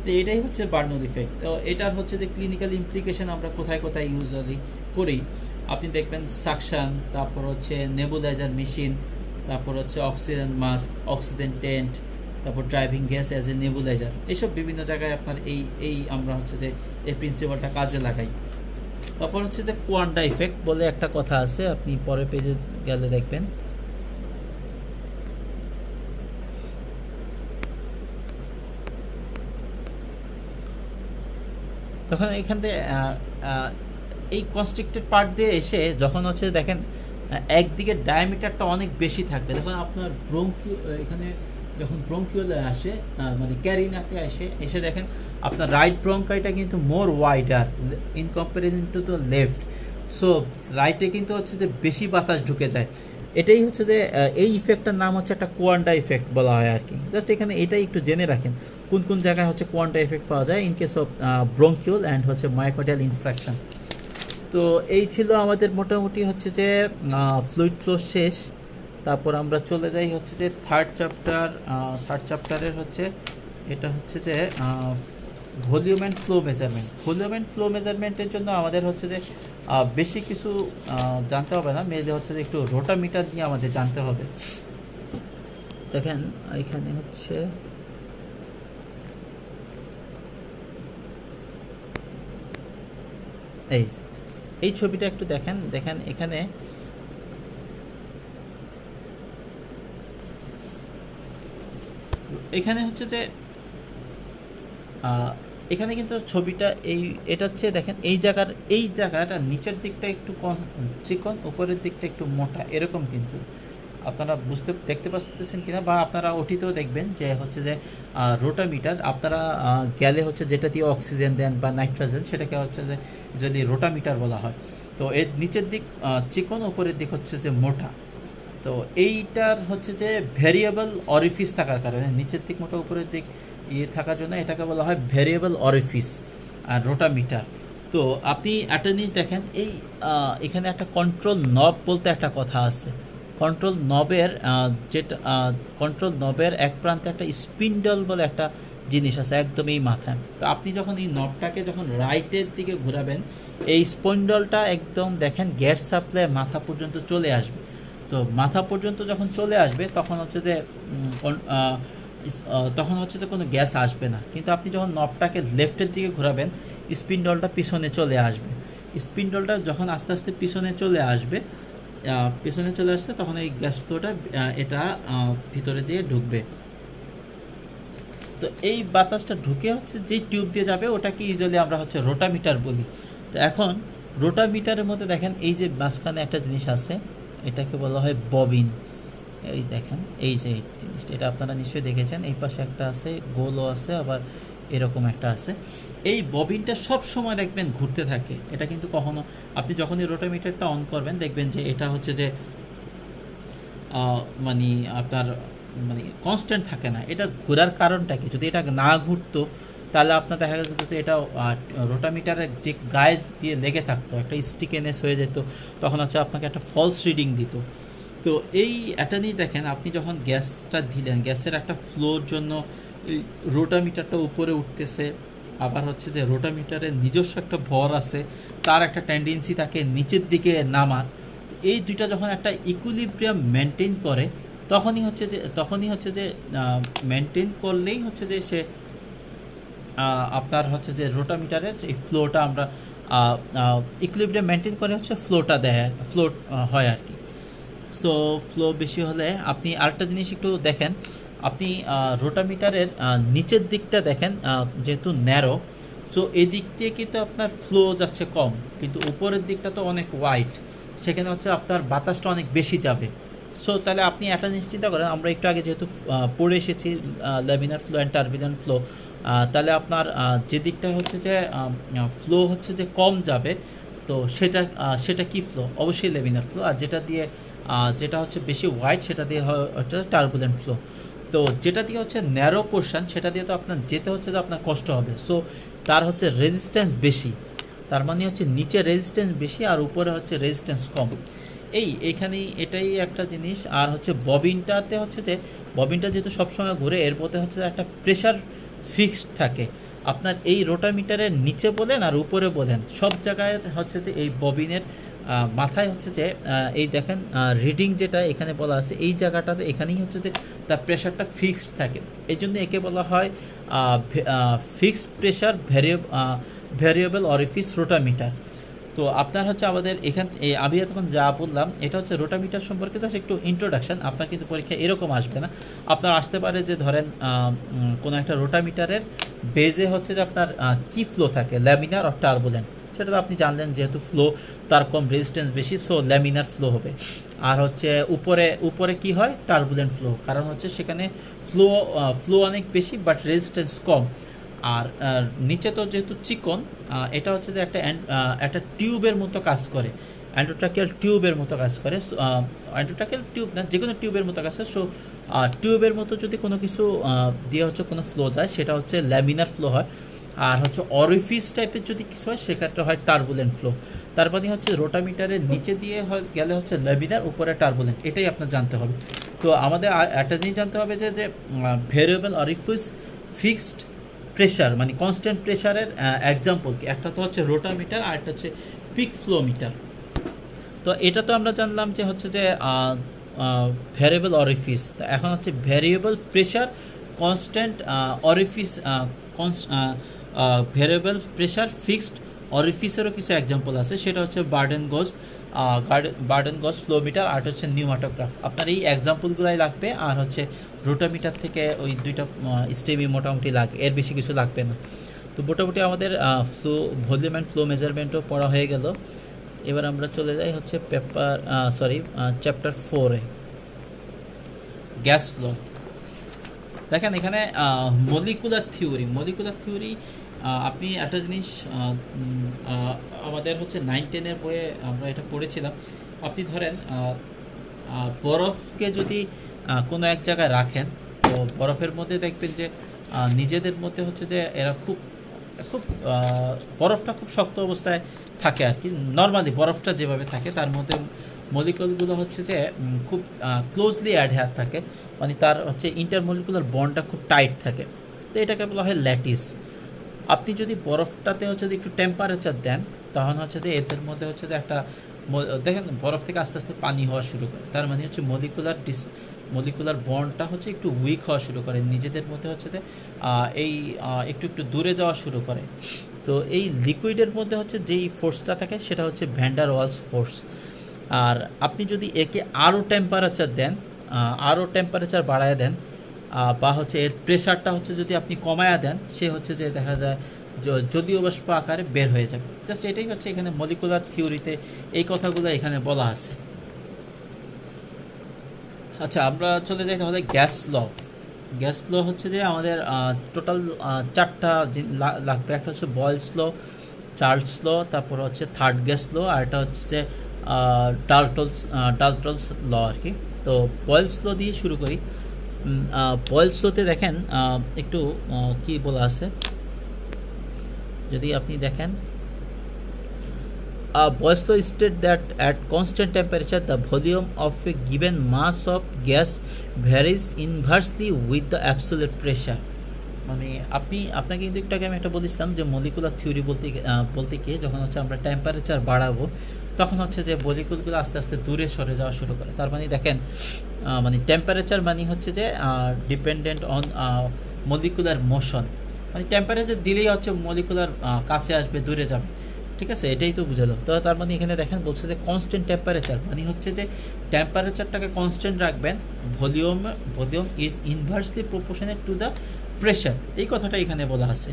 তো এটাই হচ্ছে বার্নৌলি ইফেক্ট। তো এটার হচ্ছে যে ক্লিনিক্যাল ইমপ্লিকেশন আমরা কোথায় কোথায় ইউজুয়ালি করি, আপনি দেখবেন সাকশান, তারপর হচ্ছে নেবুলাইজার মেশিন, তারপর হচ্ছে অক্সিজেন মাস্ক, অক্সিজেন টেন্ট, তারপর driving gas as a nebuliser, এইসব বিভিন্ন জায়গায় আপনার এই আমরা হচ্ছে যে এই প্রিন্সিপালটা কাজে লাগাই। তারপর হচ্ছে যে কোয়ান্টা ইফেক্ট বলে একটা কথা আছে, আপনি পরের পেজে গেলে দেখবেন। তখন এখান থেকে এই কনস্ট্রিক্টেড পার্ট দিয়ে এসে যখন হচ্ছে দেখেন একদিকে ডায়ামিটারটা অনেক বেশি থাকবে, যখন আপনার এখানে যখন ব্রঙ্কিওলে আসে মানে ক্যারিনাকে এসে দেখেন আপনার রাইট ব্রঙ্কাইটা কিন্তু more wider in comparison to the left. So রাইটে কিন্তু হচ্ছে যে বেশি বাতাস ঢুকে যায়। এটাই হচ্ছে যে এই ইফেক্টটার নাম হচ্ছে একটা কোয়ান্টা ইফেক্ট বলা হয় আর কি। জাস্ট এখানে এটাই একটু জেনে রাখেন কোন কোন জায়গায় হচ্ছে কোয়ান্টা ইফেক্ট পাওয়া যায় in case of bronchiole and হচ্ছে মায়োকার্ডিয়াল ইনফ্রাকশন। তো এই ছিল আমাদের মোটামুটি হচ্ছে যে ফ্লুইড ফ্লো শেষ। তারপর আমরা চলে যাই হচ্ছে যে থার্ড চ্যাপ্টারের হচ্ছে এটা হচ্ছে যে volume and flow measurement. Volume and flow মেজারমেন্টের জন্য আমাদের হচ্ছে যে বেশি কিছু জানতে হবে না, মেনলি হচ্ছে যে একটু রোটামিটার নিয়ে আমাদের জানতে হবে। দেখেন এখানে হচ্ছে এই ছবিটা একটু দেখেন এখানে হচ্ছে যে এখানে কিন্তু ছবিটা এটা হচ্ছে দেখেন এই জায়গাটা নিচের দিকটা একটু চিকন, উপরের দিকটা একটু মোটা, এরকম কিন্তু আপনারা দেখতে পাচ্ছেন কিনা, বা আপনারা ওটিতেও দেখবেন যে হচ্ছে যে রোটামিটার আপনারা গেলে হচ্ছে যেটা দিয়ে অক্সিজেন দেন বা নাইট্রোজেন, সেটাকে হচ্ছে যে যদি রোটামিটার বলা হয়। তো এর নিচের দিক চিকন, উপরের দিক হচ্ছে যে মোটা। তো এইটার হচ্ছে যে ভ্যারিয়েবল অরিফিস থাকার কারণে নিচের দিক মোটা, উপরের দিক থাকার জন্য এটাকে বলা হয় ভ্যারিয়েবল অরিফিস আর রোটামিটার। তো আপনি একটা জিনিস দেখেন এখানে একটা কন্ট্রোল নব বলতে একটা কথা আছে। কন্ট্রোল নবের এক প্রান্তে একটা স্পিন্ডল বলে একটা জিনিস আছে একদম এই মাথায়। তো আপনি যখন এই নবটাকে যখন রাইটের দিকে ঘোরাবেন, এই স্পিন্ডলটা একদম দেখেন গ্যাস সাপ্লাই মাথা পর্যন্ত চলে আসবে। তো মাথা পর্যন্ত যখন চলে আসবে তখন হচ্ছে যে কোনো গ্যাস আসবে না। কিন্তু আপনি যখন নবটাকে লেফটের দিকে ঘোরাবেন, স্পিন্ডলটা পিছনে চলে আসবে। স্পিন্ডলটা যখন আস্তে আস্তে পিছনে চলে আসবে তখন এই গ্যাস ফ্লোটা এটা ভিতরে দিয়ে ঢুকবে। তো এই বাতাসটা ঢুকে হচ্ছে যে টিউব দিয়ে যাবে ওটাকে ইউজুয়ালি আমরা হচ্ছে রোটামিটার বলি। তো এখন রোটামিটারের মধ্যে দেখেন এই যে মাঝখানে একটা জিনিস আছে, এটাকে বলা হয় ববিন। এই দেখেন এই যে জিনিসটা, এটা আপনারা নিশ্চয়ই দেখেছেন, এই পাশে একটা আছে, গোলও আছে, আবার এরকম একটা আছে। এই ববিনটা সব সময় দেখবেন ঘুরতে থাকে। এটা কিন্তু কখনো আপনি যখনই রোটামিটারটা অন করবেন দেখবেন যে এটা হচ্ছে যে মানে আপনার মানে কনস্ট্যান্ট থাকে না। এটা ঘোরার কারণটা কি? যদি এটা না ঘুরতো তাহলে আপনার দেখা যেত যে এটা রোটামিটারের যে গায়ে দিয়ে লেগে থাকতো, একটা স্টিকেনেস হয়ে যেত, তখন হচ্ছে আপনাকে একটা ফলস রিডিং দিত। তো এই একটা নিয়ে দেখেন আপনি যখন গ্যাসটা দিলেন, গ্যাসের একটা ফ্লোর জন্য এই রোটামিটারটা উপরে উঠতেছে, আবার হচ্ছে যে রোটামিটারের নিজস্ব একটা ভর আছে, তার একটা টেন্ডেন্সি থাকে নিচের দিকে নামার। এই দুইটা যখন একটা ইকুইলিব্রিয়াম মেনটেন করে তখনই হচ্ছে যে মেনটেন করলেই হচ্ছে যে সে আপনার হচ্ছে যে রোটামিটারের এই ফ্লোটা আমরা ইকুইলিব্রিয়াম মেনটেন করে হচ্ছে ফ্লো হয় আর কি। সো ফ্লো বেশি হলে আপনি আরেকটা জিনিস একটু দেখেন, আপনি রোটামিটারের নিচের দিকটা দেখেন যেহেতু ন্যারো, সো এই দিক দিয়ে কিন্তু আপনার ফ্লো যাচ্ছে কম, কিন্তু উপরের দিকটা তো অনেক ওয়াইড, সেখানে হচ্ছে আপনার বাতাসটা অনেক বেশি যাবে। সো তাহলে আপনি একটা জিনিস চিন্তা করেন, আমরা একটু আগে যেহেতু পড়ে এসেছি laminar flow and turbulent flow, তাহলে আপনার যে দিকটা হচ্ছে যে ফ্লো হচ্ছে যে কম যাবে, তো সেটা কি ফ্লো? অবশ্যই ল্যামিনার ফ্লো। আর যেটা হচ্ছে বেশি ওয়াইড সেটা দিয়ে হচ্ছে টারবুলেন্ট ফ্লো। তো যেটা দিয়ে হচ্ছে ন্যারো পোর্শন, সেটা দিয়ে তো আপনার যেতে হচ্ছে যে আপনার কষ্ট হবে। সো তার হচ্ছে রেজিস্ট্যান্স বেশি, তার মানে হচ্ছে নিচে রেজিস্ট্যান্স বেশি আর উপরে হচ্ছে রেজিস্ট্যান্স কম। এইখানেই এটাই একটা জিনিস। আর হচ্ছে ববিনটাতে হচ্ছে যে ববিনটা যেহেতু সবসময় ঘুরে, এর মধ্যে হচ্ছে একটা প্রেশার ফিক্সড থাকে। আপনার এই রোটামিটারের নিচে বলেন আর উপরে বলেন, সব জায়গায় হচ্ছে যে এই ববিনের মাথায় হচ্ছে যে এই দেখেন রিডিং যেটা এখানে বলা আছে, এই জায়গাটাতে এখানেই হচ্ছে যে তার প্রেশারটা ফিক্সড থাকে। এই জন্য একে বলা হয় fixed pressure variable orifice rotameter. তো আপনার হচ্ছে আমাদের আমি এখন যা বললাম এটা হচ্ছে রোটামিটার সম্পর্কে জাস্ট একটু ইন্ট্রোডাকশন। আপনার কিন্তু পরীক্ষা এরকম আসবে না, আপনার আসতে পারে যে ধরেন কোনো একটা রোটামিটারের বেজে হচ্ছে যে আপনার কি ফ্লো থাকে, ল্যামিনার অর টার্বুলেন্ট, সেটা তো আপনি জানলেন, যেহেতু ফ্লো তার কম রেজিস্ট্যান্স বেশি, সো ল্যামিনার ফ্লো হবে। আর হচ্ছে উপরে কি হয়, টার্বুলেন্ট ফ্লো, কারণ হচ্ছে সেখানে ফ্লো অনেক বেশি বাট রেজিস্ট্যান্স কম। আর নিচে তো যেহেতু চিকন, এটা হচ্ছে যে একটা টিউবের মতো কাজ করে, অ্যান্ড্রোট্রাকিয়াল টিউবের মতো কাজ করে। অ্যান্ড্রোট্রাকিয়াল টিউব না, যে কোনো টিউবের মতো কাজ করে। সো টিউবের মতো যদি কোনো কিছু দিয়ে হচ্ছে কোনো ফ্লো যায়, সেটা হচ্ছে ল্যামিনার ফ্লো হয়। আর হচ্ছে অরিফিস টাইপের যদি কিছু হয়, সেক্ষেত্রে হয় টার্বুলেন্ট ফ্লো। তার মানে হচ্ছে রোটামিটারের নিচে দিয়ে গেলে হচ্ছে ল্যামিনার, উপরে টার্বুলেন্ট, এটাই আপনার জানতে হবে। তো আমাদের একটা জিনিস জানতে হবে যে ভেরিয়েবল অরিফিস ফিক্সড প্রেশার মানে কনস্ট্যান্ট প্রেশারের এক্সাম্পল কি, একটা তো হচ্ছে রোটামিটার আর একটা হচ্ছে পিক ফ্লো মিটার। তো এটা তো আমরা জানলাম যে হচ্ছে যে ভ্যারিয়েবল অরিফিস। তো এখন হচ্ছে variable pressure constant orifice, variable pressure fixed অরিফিসেরও কিছু এক্সাম্পল আছে, সেটা হচ্ছে বার্ডেন গজ ফ্লো মিটার আর হচ্ছে নিউমাটোগ্রাফ। আপনার এই এক্সাম্পলগুলাই লাগবে, আর হচ্ছে রোটামিটার থেকে ওই দুইটা স্টেমই মোটামুটি লাগবে, এর বেশি কিছু লাগবে না। তো মোটামুটি আমাদের ভলিউম অ্যান্ড ফ্লো মেজারমেন্টও পড়া হয়ে গেল। এবার আমরা চলে যাই হচ্ছে চ্যাপ্টার 4-এ, গ্যাস ফ্লো। দেখেন এখানে মলিকুলার থিওরি আপনি একটা জিনিস আমাদের হচ্ছে 9-10-এর বইয়ে আমরা এটা পড়েছিলাম। আপনি ধরেন বরফকে যদি কোনো এক জায়গায় রাখেন, তো বরফের মধ্যে দেখবেন যে নিজেদের মধ্যে হচ্ছে যে এরা খুব খুব বরফটা খুব শক্ত অবস্থায় থাকে আর কি। নর্মালি বরফটা যেভাবে থাকে তার মধ্যে মলিকুলগুলো হচ্ছে যে খুব ক্লোজলি অ্যাডহেয়ার থাকে, মানে তার হচ্ছে ইন্টারমলিকুলার বন্ডটা খুব টাইট থাকে। তো এটাকে বলা হয় ল্যাটিস। আপনি যদি বরফটাতে হচ্ছে যে একটু টেম্পারেচার দেন, তখন হচ্ছে যে এদের মধ্যে হচ্ছে যে একটা দেখেন বরফ থেকে আস্তে আস্তে পানি হওয়া শুরু করে, তার মানে হচ্ছে মলিকুলার বন্ডটা হচ্ছে একটু উইক হওয়া শুরু করে, নিজেদের মধ্যে হচ্ছে যে এই একটু একটু দূরে যাওয়া শুরু করে। তো এই লিকুইডের মধ্যে হচ্ছে যেই ফোর্সটা থাকে সেটা হচ্ছে ভ্যান্ডার ওয়ালস ফোর্স। আর আপনি যদি একে আরও টেম্পারেচার দেন, আরও টেম্পারেচার বাড়ায় দেন, বা হচ্ছে এর প্রেশারটা হচ্ছে যদি আপনি কমায়া দেন, সে হচ্ছে যে দেখা যায় জলীয় বাষ্প আকারে বের হয়ে যাবে। জাস্ট এটাই হচ্ছে এখানে মলিকুলার থিওরিতে এই কথাগুলো এখানে বলা আছে। আচ্ছা, আমরা চলে যাই তাহলে গ্যাস ল হচ্ছে যে আমাদের টোটাল 4টা লাগবে। একটা হচ্ছে বয়েলস ল, চার্লস ল, তারপর হচ্ছে থার্ড গ্যাস ল, আর এটা হচ্ছে যে ডাল্টনস ল আর কি। তো বয়েলস ল দিয়ে শুরু করি। বয়েলস লতে দেখেন একটু কি বলা আছে, যদি আপনি দেখেন Boyle's law states that at constant temperature the volume of a given mass of gas varies inversely with the absolute pressure. মানে আপনাকে কিন্তু একটু আগে আমি একটা বলেছিলাম যে মলিকুলার থিওরি বলতে কি, যখন হচ্ছে আমরা টেম্পারেচার বাড়াবো তখন হচ্ছে যে মলিকুলগুলো আস্তে আস্তে দূরে সরে যাওয়া শুরু করে। তার মানে দেখেন মানে টেম্পারেচার মানে হচ্ছে যে ডিপেন্ডেন্ট অন মলিকুলার মোশন, মানে টেম্পারেচার দিলেই হচ্ছে মলিকুলার কাছে আসবে, দূরে যাবে। ঠিক আছে, এটাই তো বুঝালো। তো তার মানে এখানে দেখেন বলছে যে কনস্ট্যান্ট টেম্পারেচার মানে হচ্ছে যে টেম্পারেচারটাকে কনস্ট্যান্ট রাখবেন, volume is inversely proportionate to the pressure, এই কথাটা এখানে বলা আছে।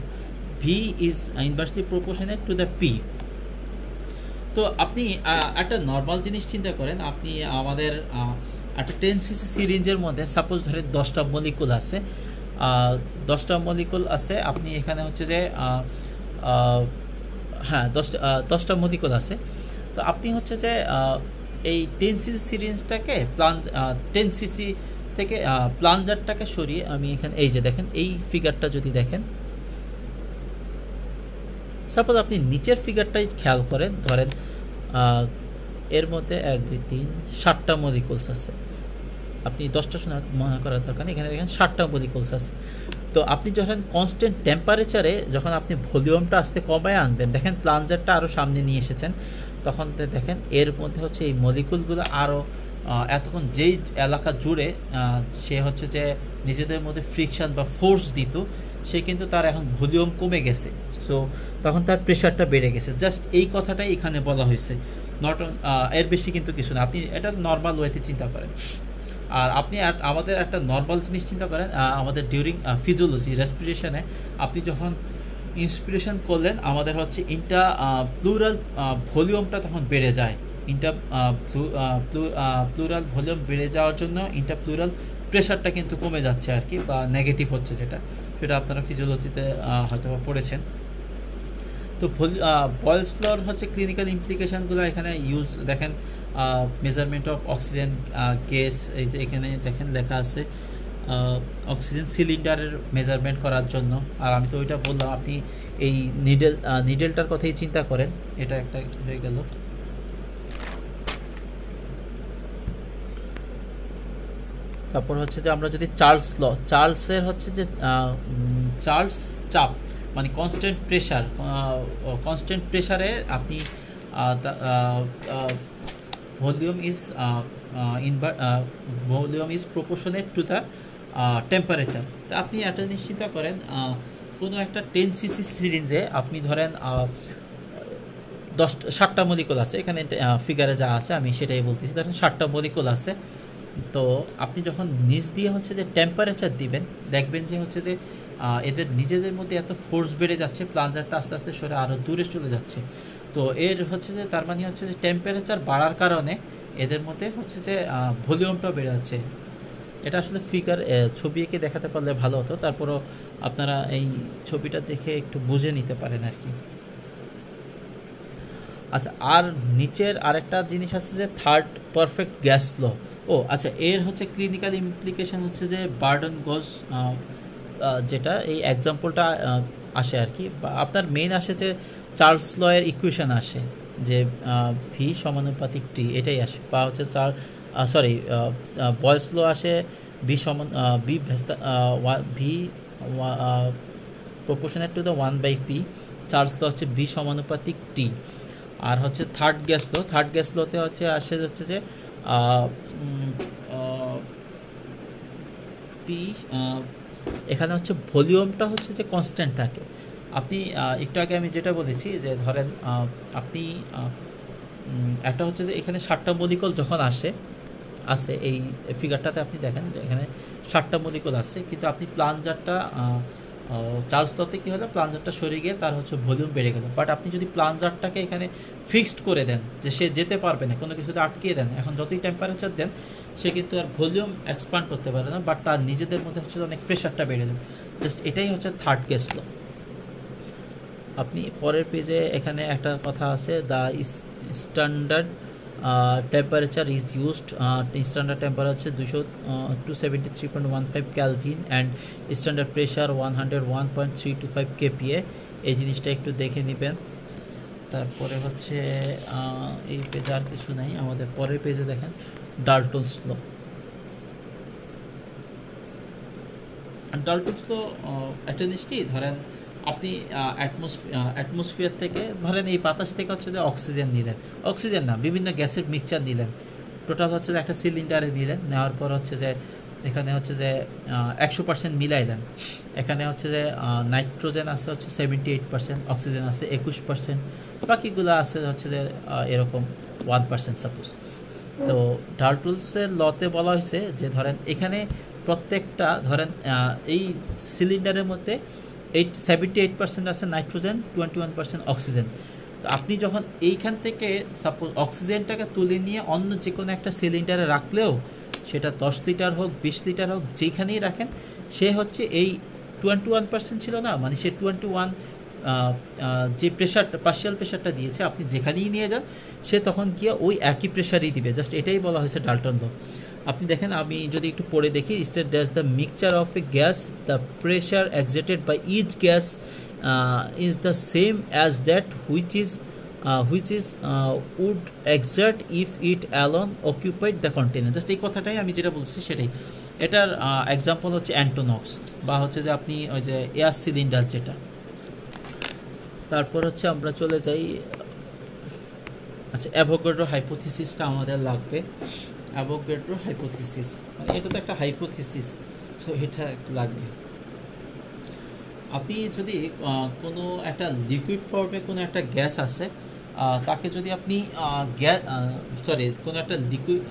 V is inversely proportionate to the P. তো আপনি একটা নর্মাল জিনিস চিন্তা করেন, আপনি আমাদের একটা 10 সিসি সিরিঞ্জের মধ্যে সাপোজ ধরে 10টা মলিকুল আছে, 10টা মলিকুল আছে। আপনি এখানে হচ্ছে যে হ্যাঁ 10টা মলিকুল আছে। তো আপনি হচ্ছে যে এই 10 সিসি সিরিঞ্জটাকে 10 সিসি থেকে প্লাঞ্জারটাকে সরিয়ে আমি এখানে এই যে দেখেন এই ফিগারটা যদি দেখেন, সাপোজ আপনি নিচের ফিগারটাই খেয়াল করেন, ধরেন এর মধ্যে 1 2 3 7টা মলিকুলস আছে, আপনি 10টা শোনা মনে করার দরকার নেই, এখানে দেখেন 7টা মলিকুলস আছে। তো আপনি যখন কনস্ট্যান্ট টেম্পারেচারে যখন আপনি ভলিউমটা আস্তে কমায় আনবেন, দেখেন প্লাঞ্জারটা আরও সামনে নিয়ে এসেছেন, তখন দেখেন এর মধ্যে হচ্ছে এই মলিকুলগুলো আরও এতক্ষণ যেই এলাকা জুড়ে সে হচ্ছে যে নিজেদের মধ্যে ফ্রিকশন বা ফোর্স দিত, সে কিন্তু তার এখন ভলিউম কমে গেছে, সো তখন তার প্রেশারটা বেড়ে গেছে। জাস্ট এই কথাটাই এখানে বলা হয়েছে, নট এর বেশি কিন্তু কিছু না। আপনি এটা নর্মাল ওয়েতে চিন্তা করেন। আর আপনি আমাদের একটা নর্মাল জিনিস চিন্তা করেন, আমাদের ডিউরিং ফিজিওলজি রেসপিরেশনে আপনি যখন ইন্সপিরেশন করলেন, আমাদের হচ্ছে ইন্টা প্লুরাল ভলিউমটা তখন বেড়ে যায়। প্লুরাল ভলিউম বেড়ে যাওয়ার জন্য ইন্টা প্লুরাল প্রেশারটা কিন্তু কমে যাচ্ছে আর কি, বা নেগেটিভ হচ্ছে, সেটা আপনারা ফিজিওলজিতে হয়তো পড়েছেন। তো বয়েলস লর হচ্ছে ক্লিনিক্যাল ইমপ্লিকেশানগুলো এখানে ইউজ দেখেন, মেজারমেন্ট অফ অক্সিজেন গ্যাস, এই যে এখানে দেখেন লেখা আছে অক্সিজেন সিলিন্ডারের মেজারমেন্ট করার জন্য। আর আমি তো ওইটা বললাম, আপনি এই নিডেলটার কথাই চিন্তা করেন, এটা একটা হয়ে গেল। তারপর হচ্ছে যে আমরা যদি চার্লসের হচ্ছে যে চার্লস চাপ মানে কনস্ট্যান্ট প্রেশারে আপনি volume is proportionate to the temperature. তো আপনি এটা নিশ্চিত করেন, কোনো একটা 10 cc সিরিঞ্জে আপনি ধরেন 7টা মলিকুল আছে, এখানে ফিগারে যা আছে আমি সেটাই বলতেছি, ধরেন 7টা মলিকুল আছে। তো আপনি যখন নিচ দিয়ে হচ্ছে যে টেম্পারেচার দিবেন, দেখবেন যে হচ্ছে যে এদের নিজেদের মধ্যে এত ফোর্স বেড়ে যাচ্ছে, প্লাঞ্জারটা আস্তে আস্তে সরে আরও দূরে চলে যাচ্ছে। তো এর হচ্ছে যে তার মানে হচ্ছে যে টেম্পারেচার বাড়ার কারণে এদের মধ্যে হচ্ছে যে ভলিউমটাও বেড়ে যাচ্ছে। এটা আসলে ফিগার ছবি এঁকে দেখাতে পারলে ভালো হতো, তারপরও আপনারা এই ছবিটা দেখে একটু বুঝে নিতে পারেন আর কি। আচ্ছা, আর নিচের আরেকটা জিনিস আছে যে থার্ড পারফেক্ট গ্যাস ল। আচ্ছা, এর হচ্ছে ক্লিনিক্যাল ইমপ্লিকেশন হচ্ছে যে বার্ডন গজ, যেটা এই এক্সাম্পলটা আসে আর কি, বা আপনার মেইন আসে যে চার্লস লয়ের ইকুয়েশন আসে যে ভি সমানুপাতিক টি, এটাই আসে, বা হচ্ছে বয়েলস ল আসে V proportionate to the 1/p, Charles law হচ্ছে ভি সমানুপাতিক টি। আর হচ্ছে থার্ড গ্যাস লোতে হচ্ছে আসে হচ্ছে যে পি, এখানে হচ্ছে ভলিউমটা হচ্ছে যে কনস্ট্যান্ট থাকে। আপনি একটু আগে আমি যেটা বলেছি যে ধরেন আপনি একটা হচ্ছে যে এখানে 7টা মলিকুল যখন আসে এই ফিগারটাতে আপনি দেখেন যে এখানে 7টা মলিকুল আছে, কিন্তু আপনি প্লাঞ্জারটা চার্লস লতে কী হলো, প্লাঞ্জারটা সরে গিয়ে তার হচ্ছে ভলিউম বেড়ে গেল। বাট আপনি যদি প্লাঞ্জারটাকে এখানে ফিক্সড করে দেন যে সে যেতে পারবে না, কোনো কিছুতে আটকিয়ে দেন, এখন যতই টেম্পারেচার দেন সে কিন্তু আর ভলিউম এক্সপ্যান্ড করতে পারে না, বাট তার নিজেদের মধ্যে হচ্ছে অনেক প্রেশারটা বেড়ে যাবে। জাস্ট এটাই হচ্ছে থার্ড গ্যাস ল। আপনি পরের পেজে এখানে একটা কথা আছে, the standard temperature is used, standard temperature 273.15 Kelvin and standard pressure 101.325 kPa। এই জিনিসটা একটু দেখে নেবেন। তারপরে হচ্ছে এই পেজে আর কিছু নাই, আমাদের পরের পেজে দেখেন ডাল্টনস ল। ডাল্টনস ল একটা জিনিস কি, ধরেন আপনি অ্যাটমসফিয়ার থেকে ধরেন এই বাতাস থেকে হচ্ছে যে অক্সিজেন না বিভিন্ন গ্যাসের মিক্সচার নিলেন, টোটাল হচ্ছে যে একটা সিলিন্ডারে নিলেন, নেওয়ার পর হচ্ছে যে এখানে হচ্ছে যে 100% মিলাইলেন। এখানে হচ্ছে যে নাইট্রোজেন আছে হচ্ছে 78%, অক্সিজেন আছে 21%, বাকিগুলো আছে হচ্ছে যে এরকম 1% সাপোজ। তো ডাল্টনসের লতে বলা হয়েছে যে ধরেন এখানে প্রত্যেকটা ধরেন এই সিলিন্ডারের মধ্যে 78% আছে নাইট্রোজেন, 21% অক্সিজেন। তো আপনি যখন এইখান থেকে সাপোজ অক্সিজেনটাকে তুলে নিয়ে অন্য যে কোনো একটা সিলিন্ডারে রাখলেও, সেটা 10 লিটার হোক 20 লিটার হোক, যেখানেই রাখেন, সে হচ্ছে এই 21% ছিল না, মানে সে যে প্রেশারটা পার্শিয়াল প্রেশারটা দিয়েছে আপনি যেখানেই নিয়ে যান সে তখন গিয়ে ওই একই প্রেশারই দিবে, জাস্ট এটাই বলা হয়েছে ডাল্টন ল। আপনি দেখেন, আমি যদি একটু পড়ে দেখি, state that the mixture of a gas the pressure exerted by each gas is the same as that which is would exert if it alone occupied the container। Just এই কথাটাই আমি যেটা বলছি সেটাই। এটার এক্সাম্পল হচ্ছে অ্যান্টোনক্স, বা হচ্ছে যে আপনি ওই যে এয়ার সিলিন্ডার যেটা। তারপর হচ্ছে আমরা চলে যাই, আচ্ছা অ্যাভোগাড্রো হাইপোথিসিসটা আমাদের লাগবে। অ্যাভোগাড্রো হাইপোথিসিস মানে এটা তো একটা হাইপোথিসিস, সো এটা একটু লাগবে। আপনি যদি কোনো একটা লিকুইড ফর্মে কোনো একটা গ্যাস আছে, তাকে যদি আপনি কোনো একটা লিকুইড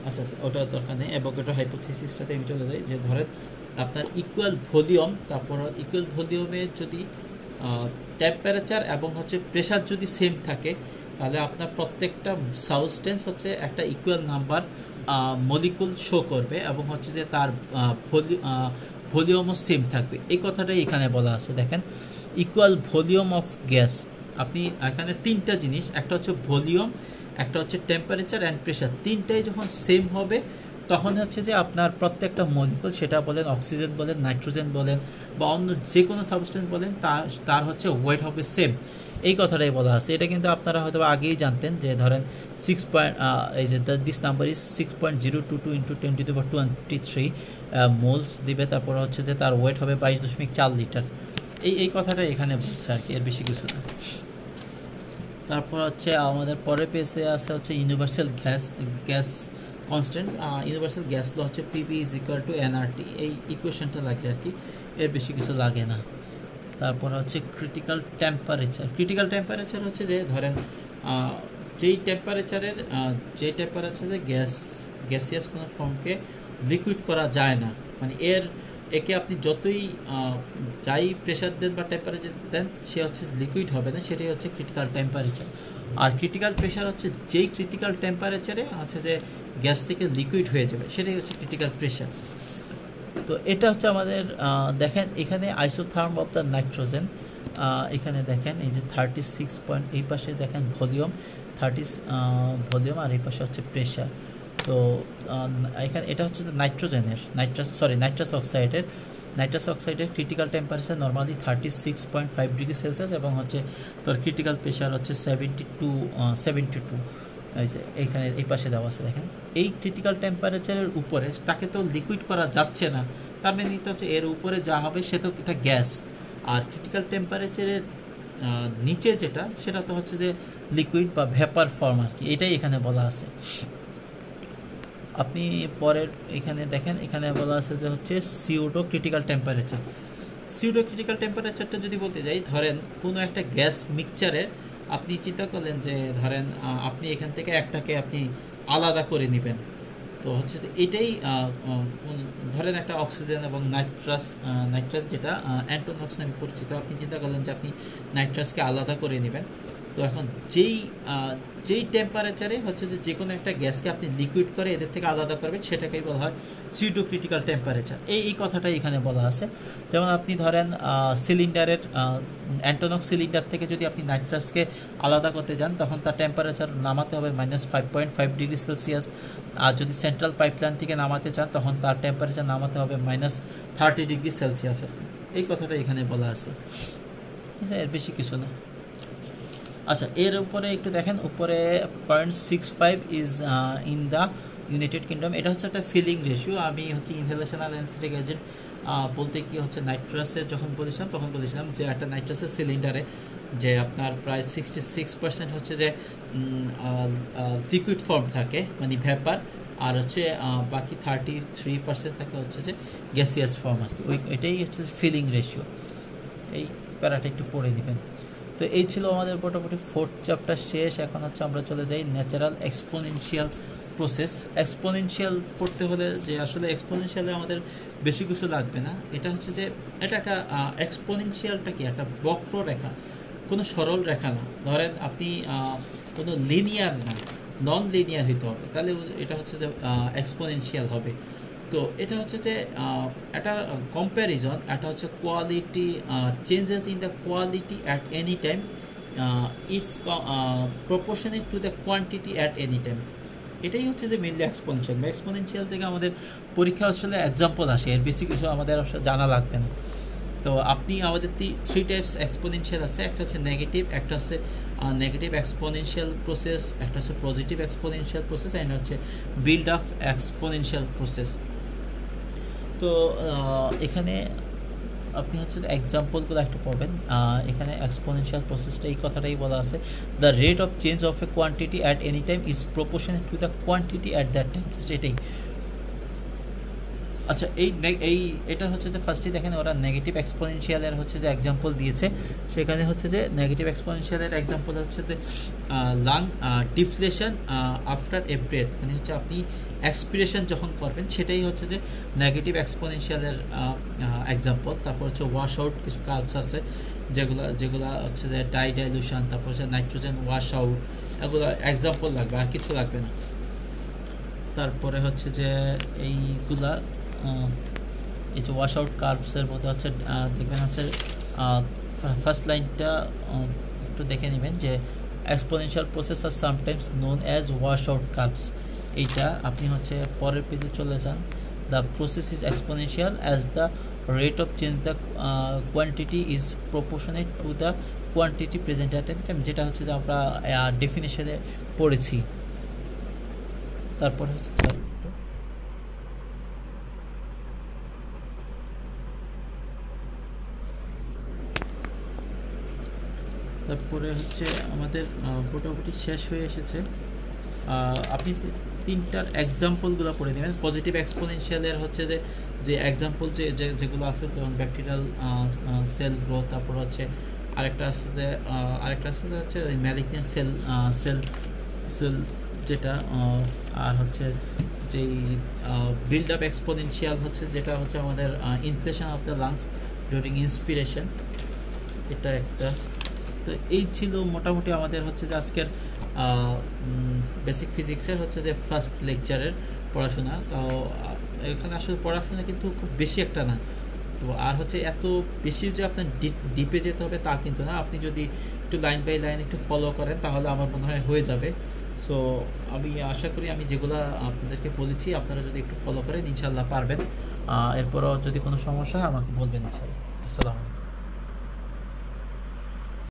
আচ্ছা ওটা দরকার নেই, অ্যাভোগাড্রো হাইপোথিসিসটাতে আমি চলে যাই। যে ধরেন আপনার ইকুয়াল ভলিউম, তারপর ইকুয়াল ভলিউমে যদি টেম্পারেচার এবং হচ্ছে প্রেশার যদি সেম থাকে, তাহলে আপনার প্রত্যেকটা সাবস্টেন্স হচ্ছে একটা ইকুয়াল নাম্বার মলিকুল শো করবে, এবং হচ্ছে যে তার ভলিউমও সেম থাকবে। এই কথাটাই এখানে বলা আছে। দেখেন, ইকুয়াল ভলিউম অফ গ্যাস, আপনি এখানে তিনটা জিনিস, একটা হচ্ছে ভলিউম, একটা হচ্ছে টেম্পারেচার অ্যান্ড প্রেশার, তিনটাই যখন সেম হবে তখন হচ্ছে যে আপনার প্রত্যেকটা মলিকুল, সেটা বলেন অক্সিজেন বলেন, নাইট্রোজেন বলেন, বা অন্য যে কোনো সাবস্টেন্স বলেন, তার হচ্ছে ওয়েট হবে সেম। এই কথাটাই বলা আছে। এটা কিন্তু আপনারা হয়তো আগেই জানতেন যে ধরেন এই যে দিস নাম্বার ইজ 6.022 × 10⁻23 মোলস দিবে, তারপর হচ্ছে যে তার ওয়েট হবে 22.4 লিটার। এই কথাটা এখানে বলছে আর কি, এর বেশি কিছু না। তারপর হচ্ছে আমাদের পরের পেজে আছে হচ্ছে universal gas constant. Universal gas law হচ্ছে PV is equal to NRT, এই ইকুয়েশনটা লাগে আর কি, এর বেশি কিছু লাগে না। তারপর হচ্ছে ক্রিটিক্যাল টেম্পারেচার হচ্ছে যে ধরেন যেই টেম্পারেচারে গ্যাসিয়াস কোনো ফর্মকে লিকুইড করা যায় না, মানে একে আপনি যতই যাই প্রেশার দেন বা টেম্পারেচার দেন, সে হচ্ছে লিকুইড হবে না, সেটাই হচ্ছে ক্রিটিক্যাল টেম্পারেচার। আর ক্রিটিক্যাল প্রেশার হচ্ছে যেই ক্রিটিক্যাল টেম্পারেচারে হচ্ছে যে গ্যাস থেকে লিকুইড হয়ে যাবে, সেটাই হচ্ছে ক্রিটিক্যাল প্রেশার। তো এটা হচ্ছে আমাদের দেখেন এখানে আইসোথার্ম অফ দ্য নাইট্রোজেন, এখানে দেখেন এই যে 36 পয়েন্ট, এই পাশে দেখেন ভলিউম 30 ভলিউম, আর এই পাশে হচ্ছে প্রেশার। তো এখানে এটা হচ্ছে নাইট্রাস অক্সাইডের critical temperature normally 36.5 degree Celsius, এবং হচ্ছে তার ক্রিটিক্যাল প্রেশার হচ্ছে 72। এই যে এইখানে এই পাশে দেওয়া আছে দেখেন, এই ক্রিটিক্যাল টেম্পারেচারের উপরে তাকে তো লিকুইড করা যাচ্ছে না, তার মানে তো হচ্ছে এর উপরে যা হবে সে তো এটা গ্যাস, আর ক্রিটিক্যাল টেম্পারেচারের নিচে যেটা সেটা তো হচ্ছে যে লিকুইড বা ভেপার ফর্ম আর কি, এটাই এখানে বলা আছে। আপনি পরের এখানে দেখেন, এখানে বলা আছে যে হচ্ছে সিউডো ক্রিটিক্যাল টেম্পারেচারটা যদি বলতে যাই, ধরেন কোনো একটা গ্যাস মিক্সচারের আপনি চিন্তা করলেন যে ধরেন আপনি এখান থেকে একটাকে আপনি আলাদা করে নেবেন, তো হচ্ছে এটাই ধরেন একটা অক্সিজেন এবং নাইট্রাস যেটা অ্যান্টোনক্স নামে পরিচিত, আপনি চিন্তা করলেন যে আপনি নাইট্রাসকে আলাদা করে নেবেন। তো এখন যেই টেম্পারেচারে হচ্ছে যে কোনো একটা গ্যাসকে আপনি লিকুইড করে এদের থেকে আলাদা করবেন, সেটাকেই বলা হয় সিউডো ক্রিটিক্যাল টেম্পারেচার। এই কথাটাই এখানে বলা আছে। যেমন আপনি ধরেন সিলিন্ডারের অ্যান্টোনক্স সিলিন্ডার থেকে যদি আপনি নাইট্রাসকে আলাদা করতে যান, তখন তার টেম্পারেচার নামাতে হবে -5.5 ডিগ্রি সেলসিয়াস। আর যদি সেন্ট্রাল পাইপলাইন থেকে নামাতে চান, তখন তার টেম্পারেচার নামাতে হবে -30 ডিগ্রি সেলসিয়াস। এই কথাটা এখানে বলা আছে, ঠিক আছে, এর বেশি কিছু না। আচ্ছা, এর উপরে একটু দেখেন, উপরে 0.65 is in the United kingdom. এটা হচ্ছে একটা ফিলিং রেশিও। আমি হচ্ছে ইনহেলেশন অ্যানেস্থেটিক এজেন্ট বলতে কি হচ্ছে নাইট্রাসের যখন বলেছিলাম, তখন বলেছিলাম যে একটা নাইট্রাসের সিলিন্ডারে যে আপনার প্রায় 66% হচ্ছে যে লিকুইড ফর্ম থাকে, মানে ভেপার, আর হচ্ছে বাকি 33% থাকে হচ্ছে যে গ্যাসিয়াস ফর্ম আর কি। এটাই হচ্ছে ফিলিং রেশিও। এই প্যারাটা একটু পড়ে দিবেন। তো এই ছিল আমাদের মোটামুটি 4th চ্যাপ্টার শেষ। এখন হচ্ছে আমরা চলে যাই ন্যাচারাল এক্সপোনেনশিয়াল প্রসেস। এক্সপোনেনশিয়াল পড়তে হলে যে আসলে এক্সপোনেনশিয়ালে আমাদের বেশি কিছু লাগবে না। এটা হচ্ছে যে এটা একটা এক্সপোনেনশিয়ালটা কি একটা বক্ররেখা, কোনো সরল রেখা না। ধরেন আপনি কোনো লিনিয়ার না, নন লিনিয়ার হতে হবে, তাহলে এটা হচ্ছে যে এক্সপোনেনশিয়াল হবে। তো এটা হচ্ছে যে একটা কম্প্যারিজন, এটা হচ্ছে quality, changes in the quality at any time it's proportionate to the quantity at any time. এটাই হচ্ছে যে মেনলি এক্সপোনেনশিয়াল। বা এক্সপোনেনশিয়াল থেকে আমাদের পরীক্ষা আসলে এক্সাম্পল আসে, এর বেশি কিছু আমাদের জানা লাগবে না। তো আপনি আমাদের 3 টাইপস এক্সপোনেনশিয়াল আছে, একটা হচ্ছে নেগেটিভ, একটা হচ্ছে নেগেটিভ এক্সপোনেনশিয়াল প্রসেস, একটা হচ্ছে পজিটিভ এক্সপোনেনশিয়াল প্রসেস, অ্যান্ড হচ্ছে বিল্ড আপ এক্সপোনেনশিয়াল প্রসেস। তো এখানে আপনি হচ্ছে এক্সাম্পলগুলো একটু পড়বেন। এখানে এক্সপোনেনশিয়াল প্রসেসটা এই কথাটাই বলা আছে, the rate of change of A quantity at any time is proportionate to the quantity at that time. Just এটাই। আচ্ছা, এটা হচ্ছে যে ফার্স্টে দেখেন ওরা নেগেটিভ এক্সপোনেনশিয়ালের হচ্ছে যে এক্সাম্পল দিয়েছে। সেখানে হচ্ছে যে নেগেটিভ এক্সপোনেনশিয়ালের এক্সাম্পল হচ্ছে যে lung deflation after a breath, মানে হচ্ছে আপনি এক্সপিরেশন যখন করবেন সেটাই হচ্ছে যে নেগেটিভ এক্সপোনেনশিয়ালের এক্সাম্পল। তারপর হচ্ছে ওয়াশ আউট, কিছু কার্ভস আছে যেগুলো হচ্ছে যে ডাইডাইলুশন, তারপর হচ্ছে নাইট্রোজেন ওয়াশ আউট, এগুলো এক্সাম্পল লাগবে, আর কিছু লাগবে না। তারপরে হচ্ছে যে এইগুলা এই যে ওয়াশ আউট কার্ভসের মধ্যে হচ্ছে দেখবেন হচ্ছে ফার্স্ট লাইনটা একটু দেখে নেবেন যে এক্সপোনেনশিয়াল প্রসেস আর sometimes known as wash out curves. এইটা আপনি হচ্ছে পরের পেজে চলে যান। The process is exponential as the rate of change the quantity is proportionate to the quantity present at any time, যেটা হচ্ছে যে আমরা ডেফিনেশনে পড়েছি। তারপরে হচ্ছে তারপরে হচ্ছে আমাদের মোটামুটি শেষ হয়ে এসেছে। আপনি তিনটার এক্সাম্পলগুলো পড়ে নেবেন। পজিটিভ এক্সপোনেনশিয়ালের হচ্ছে যে এক্সাম্পল যেগুলো আছে, যেমন ব্যাকটেরিয়াল সেল গ্রোথ, তারপর হচ্ছে আরেকটা আছে যে হচ্ছে ম্যালিগন্যান্ট সেল যেটা, আর হচ্ছে যেই বিল্ড আপ এক্সপোনেনশিয়াল হচ্ছে যেটা হচ্ছে আমাদের inflation of the lungs during inspiration, এটা একটা। তো এই ছিল মোটামুটি আমাদের হচ্ছে যে আজকের বেসিক ফিজিক্সের হচ্ছে যে ফার্স্ট লেকচারের পড়াশোনা। তো এখানে আসলে পড়াশোনা কিন্তু খুব বেশি একটা না। তো আর হচ্ছে এত বেশি যে আপনার ডিপে যেতে হবে তা কিন্তু না, আপনি যদি একটু লাইন বাই লাইন একটু ফলো করেন তাহলে আমার মনে হয় হয়ে যাবে। সো আমি আশা করি আমি যেগুলো আপনাদেরকে বলেছি আপনারা যদি একটু ফলো করেন ইনশাল্লাহ পারবেন। এরপরও যদি কোনো সমস্যা হয় আমাকে বলবেন ইনশাল্লাহ। আসসালামু আলাইকুম।